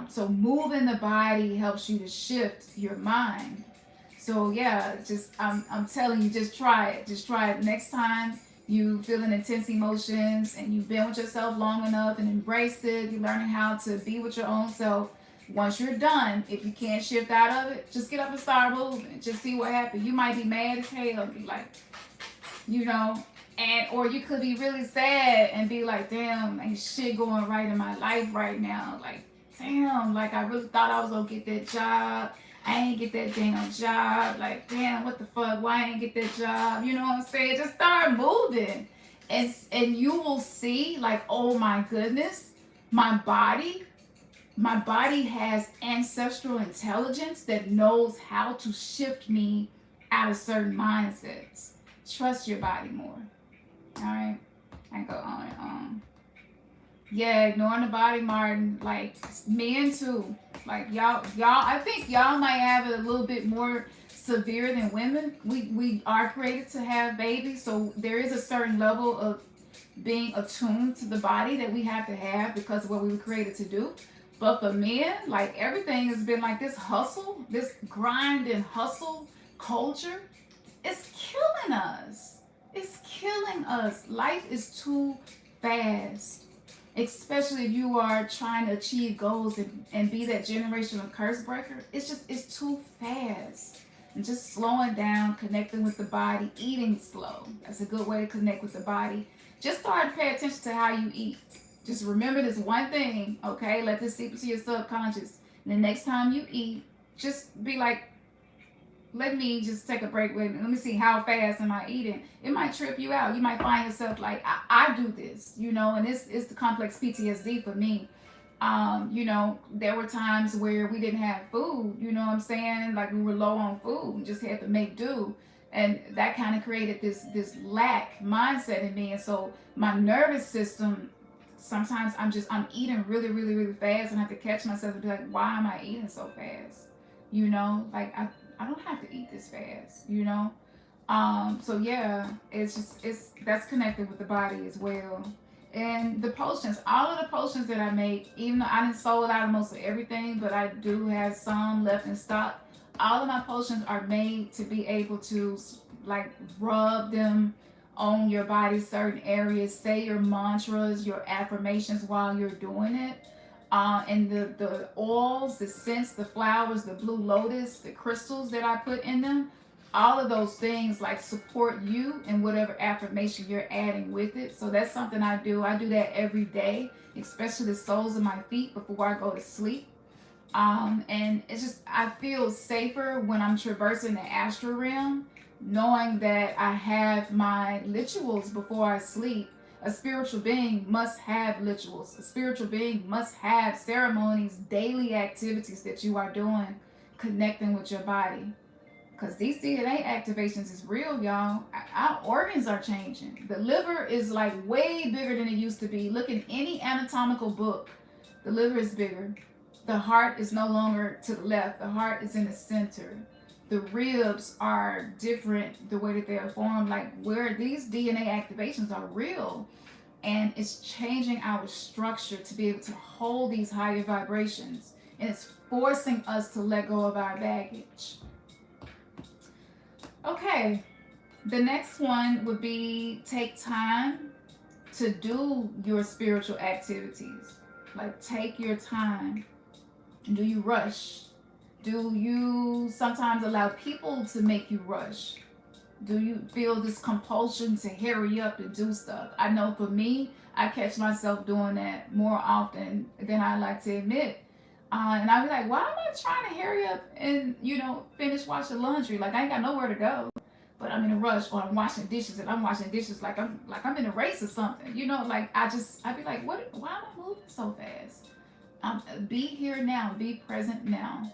So moving the body helps you to shift your mind. So yeah, just I'm telling you, just try it. Just try it. Next time you feeling intense emotions and you've been with yourself long enough and embraced it, you're learning how to be with your own self. Once you're done, if you can't shift out of it, just get up and start moving. Just see what happens. You might be mad as hell and be like, you know, or you could be really sad and be like, damn, ain't shit going right in my life right now. Like, damn, like I really thought I was gonna get that job. I ain't get that damn job. Like, damn, what the fuck? Why I ain't get that job? You know what I'm saying? Just start moving. And you will see, like, oh my goodness, my body has ancestral intelligence that knows how to shift me out of certain mindsets. Trust your body more. All right, I go on and on. Yeah, ignoring the body, Martin. Like men too. Like y'all. I think y'all might have it a little bit more severe than women. We are created to have babies, so there is a certain level of being attuned to the body that we have to have because of what we were created to do. But for men, like everything has been like this hustle, this grind and hustle culture. It's killing us. It's killing us. Life is too fast, especially if you are trying to achieve goals and be that generational curse breaker. It's too fast. And just slowing down, connecting with the body, eating slow. That's a good way to connect with the body. Just start to pay attention to how you eat. Just remember this one thing, okay? Let this seep into your subconscious. And the next time you eat, just be like, let me just take a break. Wait, let me see how fast am I eating. It might trip you out. You might find yourself like, I do this, and it's the complex PTSD for me. There were times where we didn't have food, you know what I'm saying? Like we were low on food and just had to make do. And that kind of created this lack mindset in me. And so my nervous system, sometimes I'm eating really, really, really fast and I have to catch myself and be like, why am I eating so fast? Like I don't have to eat this fast, So yeah, that's connected with the body as well. And the potions, all of the potions that I make, even though I didn't sold out of most of everything, but I do have some left in stock. All of my potions are made to be able to like rub them on your body, certain areas, say your mantras, your affirmations while you're doing it. And the oils, the scents, the flowers, the blue lotus, the crystals that I put in them, all of those things like support you in whatever affirmation you're adding with it. So that's something I do. I do that every day, especially the soles of my feet before I go to sleep. And it's just, I feel safer when I'm traversing the astral realm, knowing that I have my rituals before I sleep. A spiritual being must have rituals. A spiritual being must have ceremonies, daily activities that you are doing, connecting with your body. Because these DNA activations is real, y'all. Our organs are changing. The liver is like way bigger than it used to be. Look in any anatomical book. The liver is bigger. The heart is no longer to the left. The heart is in the center. The ribs are different the way that they are formed, like where these DNA activations are real. And it's changing our structure to be able to hold these higher vibrations. And it's forcing us to let go of our baggage. Okay, The next one would be take time to do your spiritual activities. Like, take your time. Do you rush? Do you sometimes allow people to make you rush? Do you feel this compulsion to hurry up and do stuff? I know for me, I catch myself doing that more often than I like to admit. And I'll be like, why am I trying to hurry up and, finish washing laundry? Like, I ain't got nowhere to go. But I'm in a rush, or I'm washing dishes, and I'm washing dishes like I'm in a race or something. Like I'd be like, what? Why am I moving so fast? Be here now, be present now,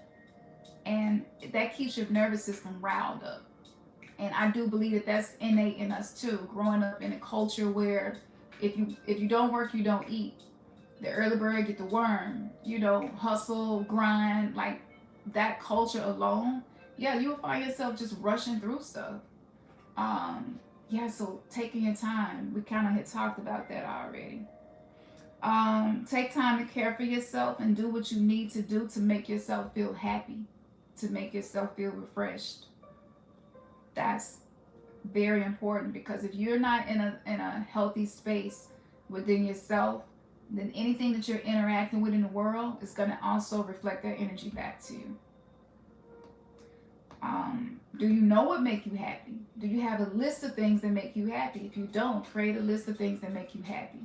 and that keeps your nervous system riled up. And I do believe that that's innate in us too. Growing up in a culture where if you don't work, you don't eat. The early bird get the worm. Hustle, grind, like that culture alone. Yeah, you will find yourself just rushing through stuff. Yeah, so taking your time. We kind of had talked about that already. Take time to care for yourself and do what you need to do to make yourself feel happy, to make yourself feel refreshed. That's very important, because if you're not in a healthy space within yourself, then anything that you're interacting with in the world is going to also reflect that energy back to you. Do you know what make you happy? Do you have a list of things that make you happy? If you don't, create a list of things that make you happy.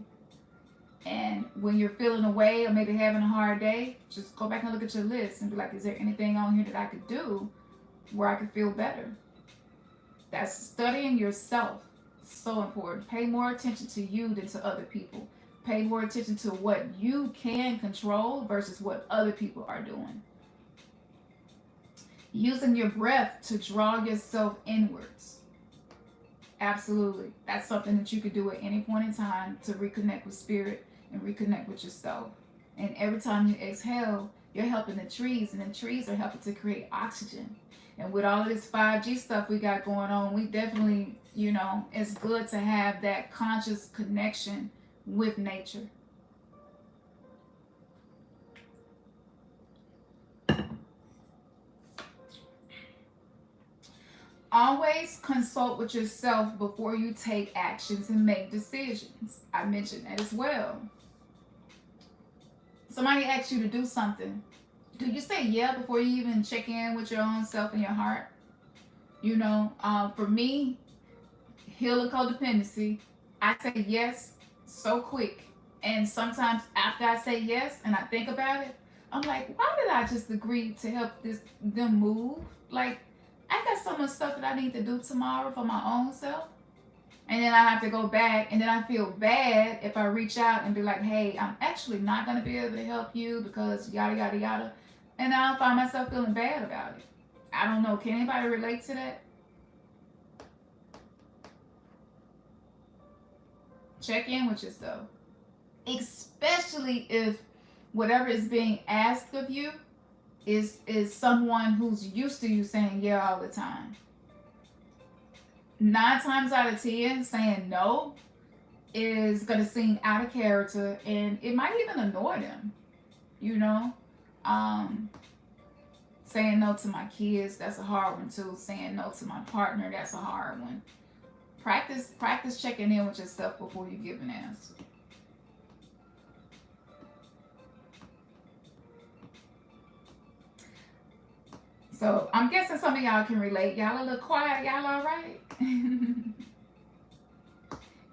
And when you're feeling away or maybe having a hard day, just go back and look at your list and be like, is there anything on here that I could do where I could feel better? That's studying yourself. So important. Pay more attention to you than to other people. Pay more attention to what you can control versus what other people are doing. Using your breath to draw yourself inwards. Absolutely. That's something that you could do at any point in time to reconnect with spirit and reconnect with yourself. And every time you exhale, you're helping the trees, and the trees are helping to create oxygen. And with all of this 5G stuff we got going on, we definitely, it's good to have that conscious connection with nature. Always consult with yourself before you take actions and make decisions. I mentioned that as well. Somebody asks you to do something. Do you say yeah before you even check in with your own self and your heart? For me, heal a codependency, I say yes so quick. And sometimes after I say yes and I think about it, I'm like, why did I just agree to help them move? Like, I got so much stuff that I need to do tomorrow for my own self. And then I have to go back, and then I feel bad if I reach out and be like, hey, I'm actually not going to be able to help you because yada, yada, yada. And I'll find myself feeling bad about it. I don't know. Can anybody relate to that? Check in with yourself. Especially if whatever is being asked of you is someone who's used to you saying yeah all the time. 9 times out of 10, saying no is going to seem out of character, and it might even annoy them. Saying no to my kids, that's a hard one too. Saying no to my partner, that's a hard one. Practice checking in with yourself before you give an answer. So I'm guessing some of y'all can relate. Y'all a little quiet. Y'all all right?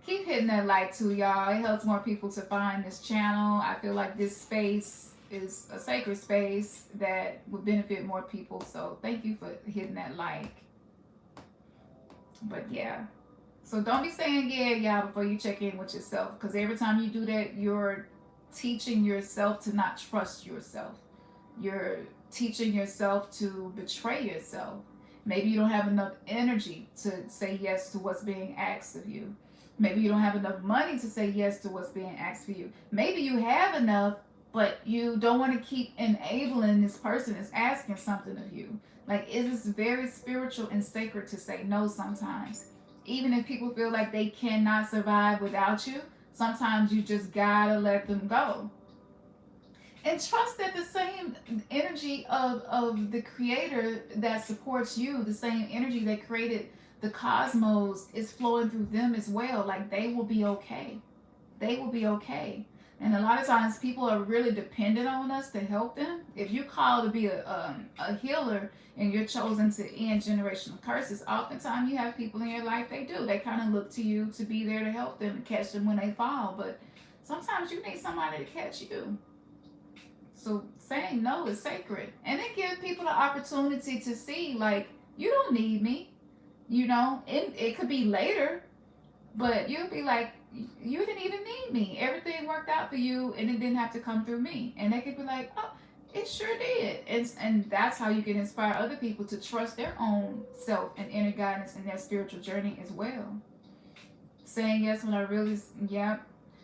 Keep hitting that like too, y'all. It helps more people to find this channel. I feel like this space is a sacred space that would benefit more people. So thank you for hitting that like. But yeah. So don't be saying yeah, y'all, before you check in with yourself. Because every time you do that, you're teaching yourself to not trust yourself. You're teaching yourself to betray yourself. Maybe you don't have enough energy to say yes to what's being asked of you. Maybe you don't have enough money to say yes to what's being asked for you. Maybe you have enough, but you don't want to keep enabling this person that's asking something of you. Like, it is very spiritual and sacred to say no sometimes. Even if people feel like they cannot survive without you, sometimes you just gotta let them go. And trust that the same energy of the creator that supports you, the same energy that created the cosmos is flowing through them as well. Like they will be okay. They will be okay. And a lot of times people are really dependent on us to help them. If you call to be a healer and you're chosen to end generational curses, oftentimes you have people in your life, they do. They kind of look to you to be there to help them and catch them when they fall. But sometimes you need somebody to catch you. So saying no is sacred. And it gives people the opportunity to see, like, you don't need me. It could be later, but you'll be like, you didn't even need me. Everything worked out for you, and it didn't have to come through me. And they could be like, oh, it sure did. And that's how you can inspire other people to trust their own self and inner guidance in their spiritual journey as well. Saying yes when I really, yep.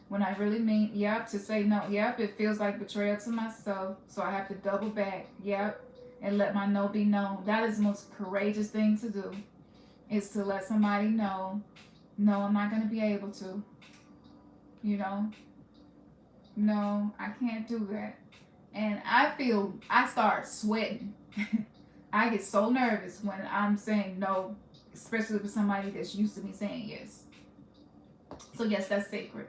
When I really mean, yep. To say no, yep. It feels like betrayal to myself, so I have to double back, yep. And let my no be known. That is the most courageous thing to do, is to let somebody know, no, I'm not going to be able to. No, I can't do that. And I start sweating. I get so nervous when I'm saying no, especially for somebody that's used to me saying yes. So yes, that's sacred.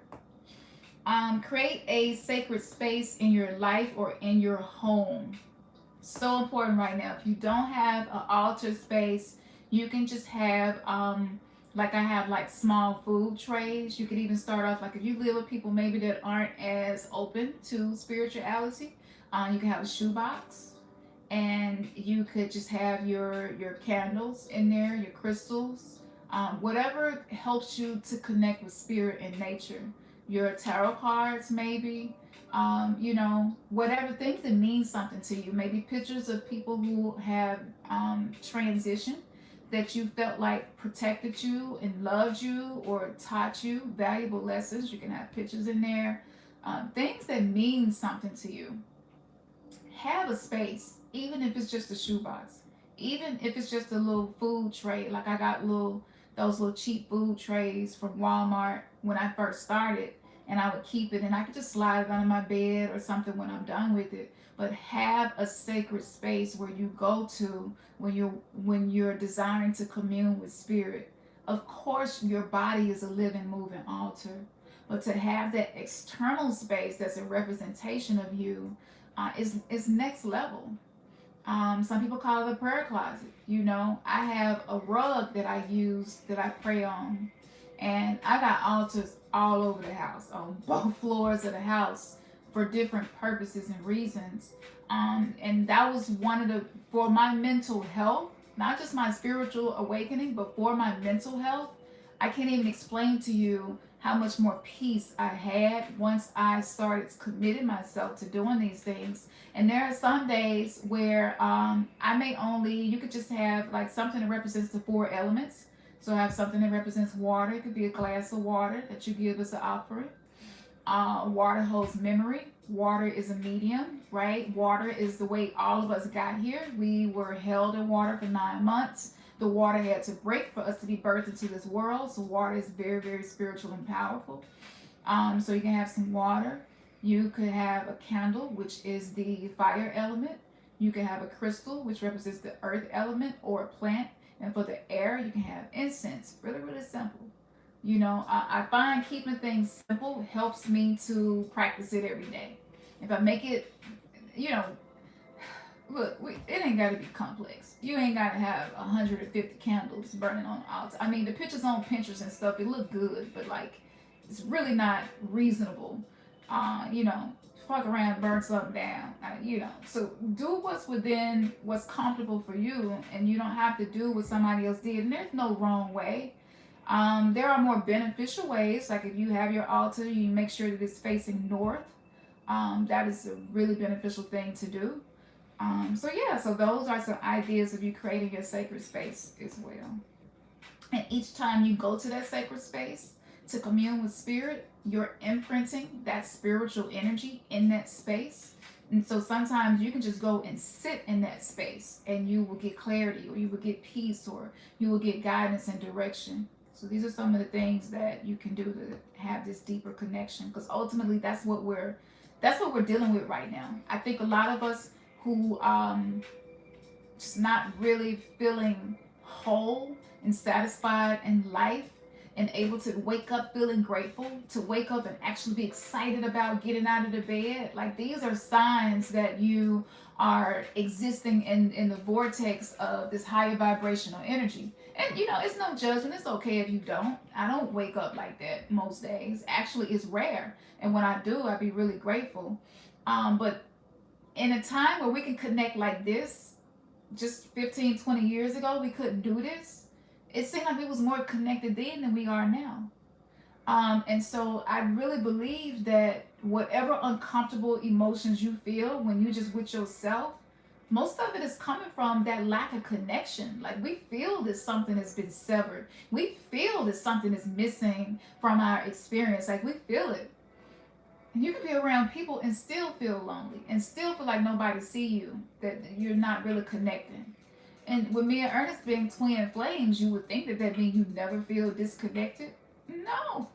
Create a sacred space in your life or in your home. So important right now. If you don't have an altar space, you can just have like I have like small food trays. You could even start off, like if you live with people maybe that aren't as open to spirituality, you can have a shoebox, and you could just have your candles in there, your crystals, whatever helps you to connect with spirit and nature. Your tarot cards maybe, whatever things that mean something to you. Maybe pictures of people who have transitioned, that you felt like protected you and loved you or taught you valuable lessons. You can have pictures in there. Things that mean something to you. Have a space, even if it's just a shoebox, even if it's just a little food tray. Like I got those little cheap food trays from Walmart when I first started, and I would keep it, and I could just slide it under my bed or something when I'm done with it. But have a sacred space where you go to when you're desiring to commune with spirit. Of course, your body is a living, moving altar, but to have that external space that's a representation of you is next level. Some people call it a prayer closet. I have a rug that I use that I pray on, and I got altars all over the house, on both floors of the house, for different purposes and reasons. And that was for my mental health, not just my spiritual awakening, but for my mental health. I can't even explain to you how much more peace I had once I started committing myself to doing these things. And there are some days where you could just have like something that represents the four elements. So I have something that represents water. It could be a glass of water that you give as an offering. Water holds memory. Water is a medium, right? Water is the way all of us got here. We were held in water for 9 months. The water had to break for us to be birthed into this world. So water is very, very spiritual and powerful. So you can have some water. You could have a candle, which is the fire element. You can have a crystal, which represents the earth element, or a plant. And for the air, you can have incense. Really, really simple. I find keeping things simple helps me to practice it every day. If I make it, look, it ain't got to be complex. You ain't got to have 150 candles burning on the altar. I mean, the pictures on Pinterest and stuff, it look good, but like, it's really not reasonable. Fuck around and burn something down. So do what's comfortable for you, and you don't have to do what somebody else did. And there's no wrong way. There are more beneficial ways, like if you have your altar, you make sure that it's facing north. That is a really beneficial thing to do. So those are some ideas of you creating your sacred space as well. And each time you go to that sacred space to commune with spirit, you're imprinting that spiritual energy in that space. And so sometimes you can just go and sit in that space and you will get clarity, or you will get peace, or you will get guidance and direction. So these are some of the things that you can do to have this deeper connection, because ultimately that's what we're dealing with right now. I think a lot of us who just not really feeling whole and satisfied in life, and able to wake up feeling grateful, to wake up and actually be excited about getting out of the bed, like these are signs that you are existing in the vortex of this higher vibrational energy. And you know, it's no judgment. It's okay if you don't. I don't wake up like that most days. Actually, it's rare. And when I do, I be really grateful. But in a time where we can connect like this, just 15, 20 years ago, we couldn't do this. It seemed like we was more connected then than we are now. And so I really believe that whatever uncomfortable emotions you feel when you just with yourself, most of it is coming from that lack of connection. Like we feel that something has been severed. We feel that something is missing from our experience. Like we feel it. And you can be around people and still feel lonely and still feel like nobody see you, that you're not really connecting. And with me and Ernest being twin flames, you would think that that means you never feel disconnected. No,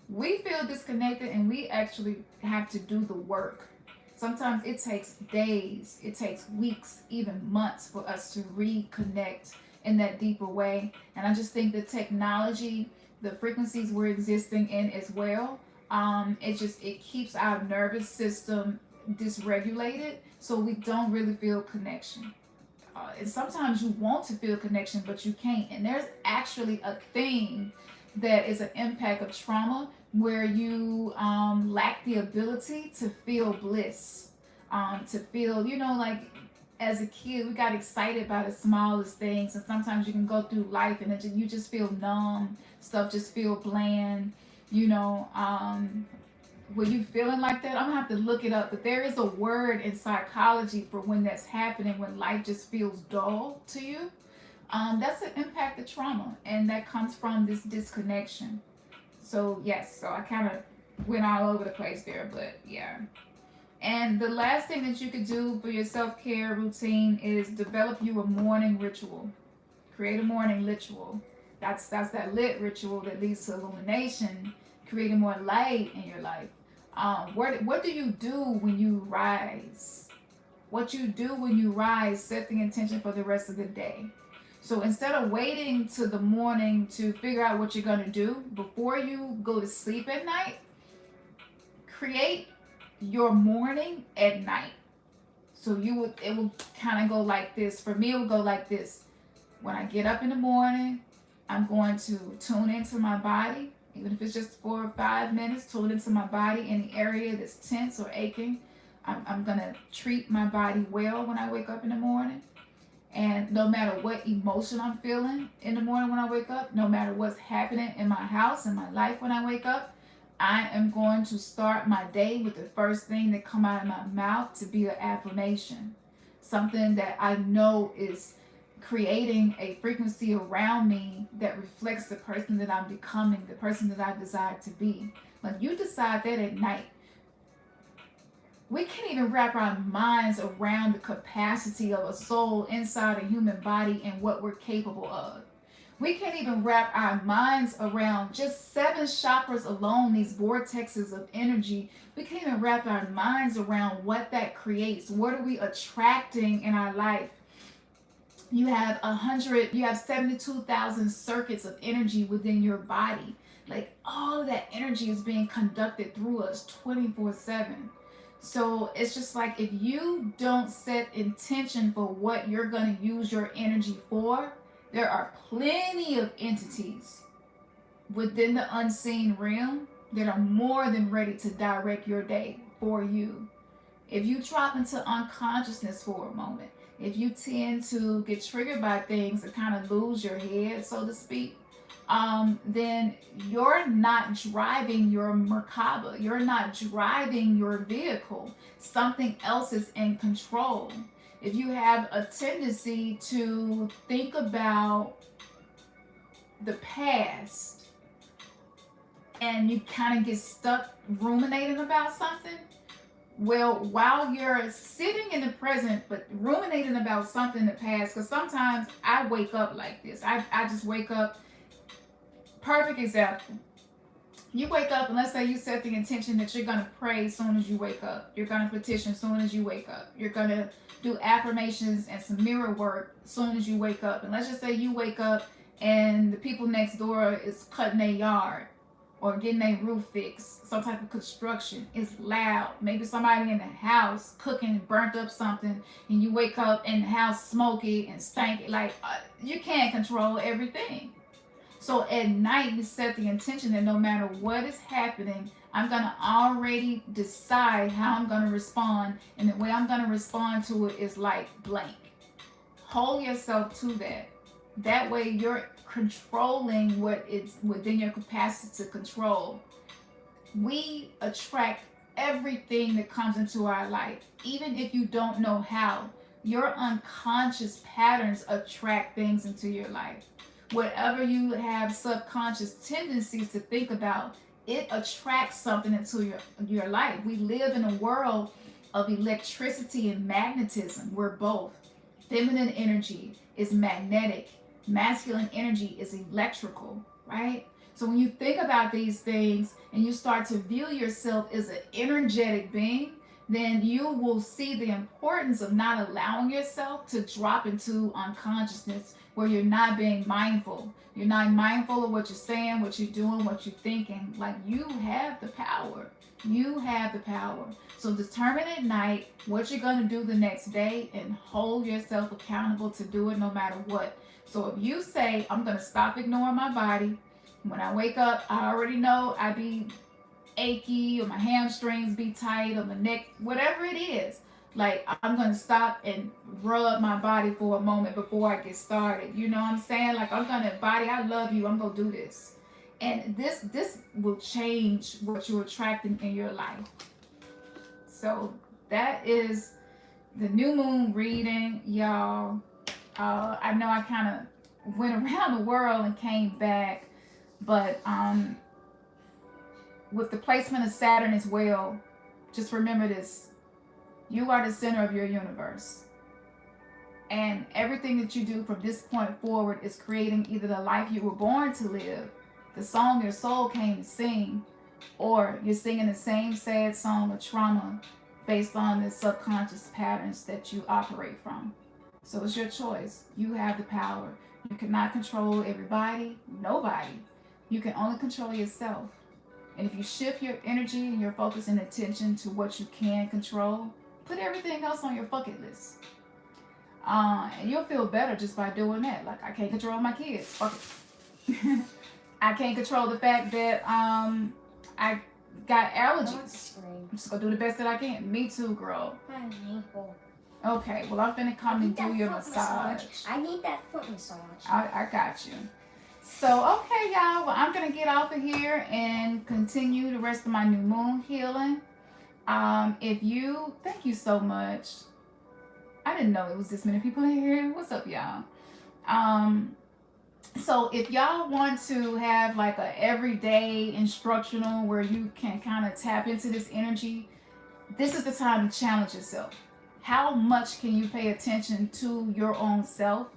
we feel disconnected and we actually have to do the work. Sometimes it takes days, it takes weeks, even months for us to reconnect in that deeper way. And I just think the technology, the frequencies we're existing in as well, it keeps our nervous system dysregulated, so we don't really feel connection. And sometimes you want to feel connection, but you can't. And there's actually a thing that is an impact of trauma where you lack the ability to feel bliss, to feel, you know, like as a kid, we got excited by the smallest things. And sometimes you can go through life and you just feel numb, stuff just feel bland, you know. Were you feeling like that? I'm gonna have to look it up, but there is a word in psychology for when that's happening, when life just feels dull to you. That's an impact of trauma, and that comes from this disconnection. So yes, so I kind of went all over the place there, but yeah. And the last thing that you could do for your self-care routine is develop you a morning ritual. Create a morning ritual. That's that lit ritual that leads to illumination, creating more light in your life. What do you do when you rise? What you do when you rise, set the intention for the rest of the day. So instead of waiting to the morning to figure out what you're going to do, before you go to sleep at night, create your morning at night. So it will kind of go like this. For me, it will go like this. When I get up in the morning, I'm going to tune into my body. Even if it's just 4 or 5 minutes, tune into my body, any area that's tense or aching. I'm going to treat my body well when I wake up in the morning. And no matter what emotion I'm feeling in the morning when I wake up, no matter what's happening in my house, in my life when I wake up, I am going to start my day with the first thing that come out of my mouth to be an affirmation. Something that I know is creating a frequency around me that reflects the person that I'm becoming, the person that I desire to be. Like you decide that at night. We can't even wrap our minds around the capacity of a soul inside a human body and what we're capable of. We can't even wrap our minds around just 7 chakras alone, these vortexes of energy. We can't even wrap our minds around what that creates. What are we attracting in our life? You have 72,000 circuits of energy within your body. Like all of that energy is being conducted through us 24/7. So it's just like if you don't set intention for what you're going to use your energy for, there are plenty of entities within the unseen realm that are more than ready to direct your day for you. If you drop into unconsciousness for a moment, if you tend to get triggered by things and kind of lose your head, so to speak, then you're not driving your Merkaba. You're not driving your vehicle. Something else is in control. If you have a tendency to think about the past and you kind of get stuck ruminating about something, well, while you're sitting in the present but ruminating about something in the past, because sometimes I wake up like this. I just wake up. Perfect example. You wake up and let's say you set the intention that you're going to pray as soon as you wake up. You're going to petition as soon as you wake up. You're going to do affirmations and some mirror work as soon as you wake up. And let's just say you wake up and the people next door is cutting their yard or getting their roof fixed, some type of construction. It's loud. Maybe somebody in the house cooking, burnt up something, and you wake up and the house smoky and stanky. Like, you can't control everything. So at night, you set the intention that no matter what is happening, I'm going to already decide how I'm going to respond. And the way I'm going to respond to it is like blank. Hold yourself to that. That way you're controlling what is within your capacity to control. We attract everything that comes into our life, even if you don't know how. Your unconscious patterns attract things into your life. Whatever you have subconscious tendencies to think about, it attracts something into your life. We live in a world of electricity and magnetism. We're both. Feminine energy is magnetic. Masculine energy is electrical, right? So when you think about these things and you start to view yourself as an energetic being, then you will see the importance of not allowing yourself to drop into unconsciousness where you're not being mindful. You're not mindful of what you're saying, what you're doing, what you're thinking. Like, you have the power. You have the power. So determine at night what you're going to do the next day and hold yourself accountable to do it no matter what. So if you say, I'm going to stop ignoring my body. When I wake up, I already know I be achy, or my hamstrings be tight, or my neck, whatever it is. Like, I'm going to stop and rub my body for a moment before I get started. You know what I'm saying? Like, I'm going to, body, I love you. I'm going to do this. And this will change what you're attracting in your life. So that is the new moon reading, y'all. I know I kind of went around the world and came back, but with the placement of Saturn as well, just remember this. You are the center of your universe. And everything that you do from this point forward is creating either the life you were born to live, the song your soul came to sing, or you're singing the same sad song of trauma based on the subconscious patterns that you operate from. So it's your choice. You have the power. You cannot control everybody, nobody. You can only control yourself. And if you shift your energy and your focus and attention to what you can control, put everything else on your bucket list. And you'll feel better just by doing that. Like, I can't control my kids. Fuck it. I can't control the fact that I got allergies. I'm just gonna do the best that I can. Me too, girl. My ankle. Okay, well, I'm finna come and do your massage. I need that foot massage. I got you. So, okay, y'all. Well, I'm gonna get off of here and continue the rest of my new moon healing. Thank you so much. I didn't know it was this many people in here. What's up, y'all? So if y'all want to have like a everyday instructional where you can kind of tap into this energy, this is the time to challenge yourself. How much can you pay attention to your own self,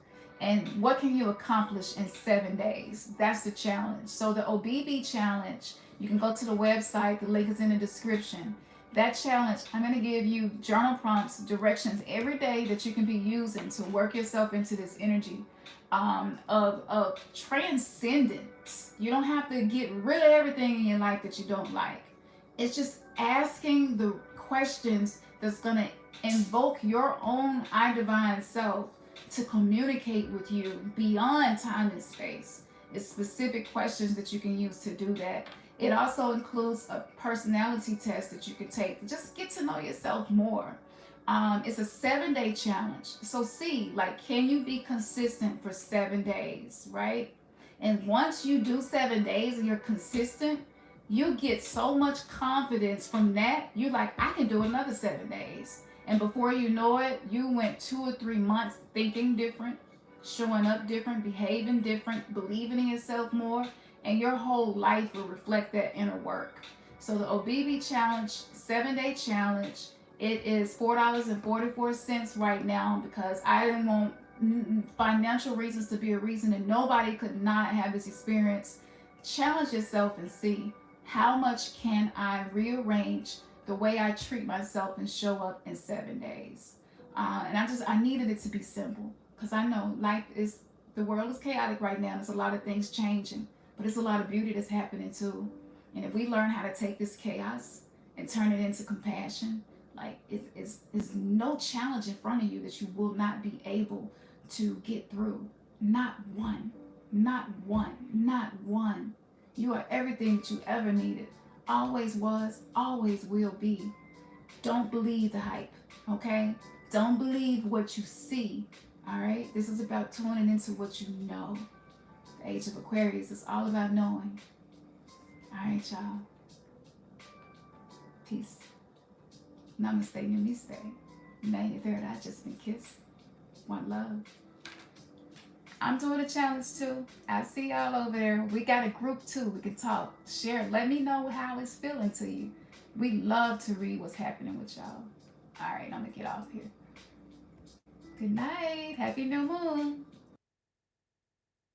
and what can you accomplish in 7 days? That's the challenge. So the OBEBE challenge, you can go to the website, the link is in the description. That challenge, I'm going to give you journal prompts, directions every day that you can be using to work yourself into this energy of transcendence. You don't have to get rid of everything in your life that you don't like. It's just asking the questions that's going to invoke your own I divine self to communicate with you beyond time and space. It's specific questions that you can use to do that. It also includes a personality test that you can take to just get to know yourself more. It's a 7-day challenge. So see, like, can you be consistent for 7 days, right? And once you do 7 days and you're consistent, you get so much confidence from that. You're like, I can do another 7 days. And before you know it, you went 2 or 3 months thinking different, showing up different, behaving different, believing in yourself more. And your whole life will reflect that inner work. So the OBEBE challenge, 7-day challenge, it is $4.44 right now because I didn't want financial reasons to be a reason that nobody could not have this experience. Challenge yourself and see, how much can I rearrange the way I treat myself and show up in 7 days? And I needed it to be simple because I know life is The world is chaotic right now. There's a lot of things changing, but there's a lot of beauty that's happening too. And if we learn how to take this chaos and turn it into compassion, like it's no challenge in front of you that you will not be able to get through. Not one, not one, not one. You are everything that you ever needed. Always was, always will be. Don't believe the hype, okay? Don't believe what you see, all right? This is about tuning into what you know. The age of Aquarius is all about knowing. All right, y'all. Peace. Namaste, namaste. May your third eye just been kissed. One love. I'm doing a challenge too. I see y'all over there. We got a group too. We can talk, share. Let me know how it's feeling to you. We love to read what's happening with y'all. All right, I'm gonna get off here. Good night. Happy new moon.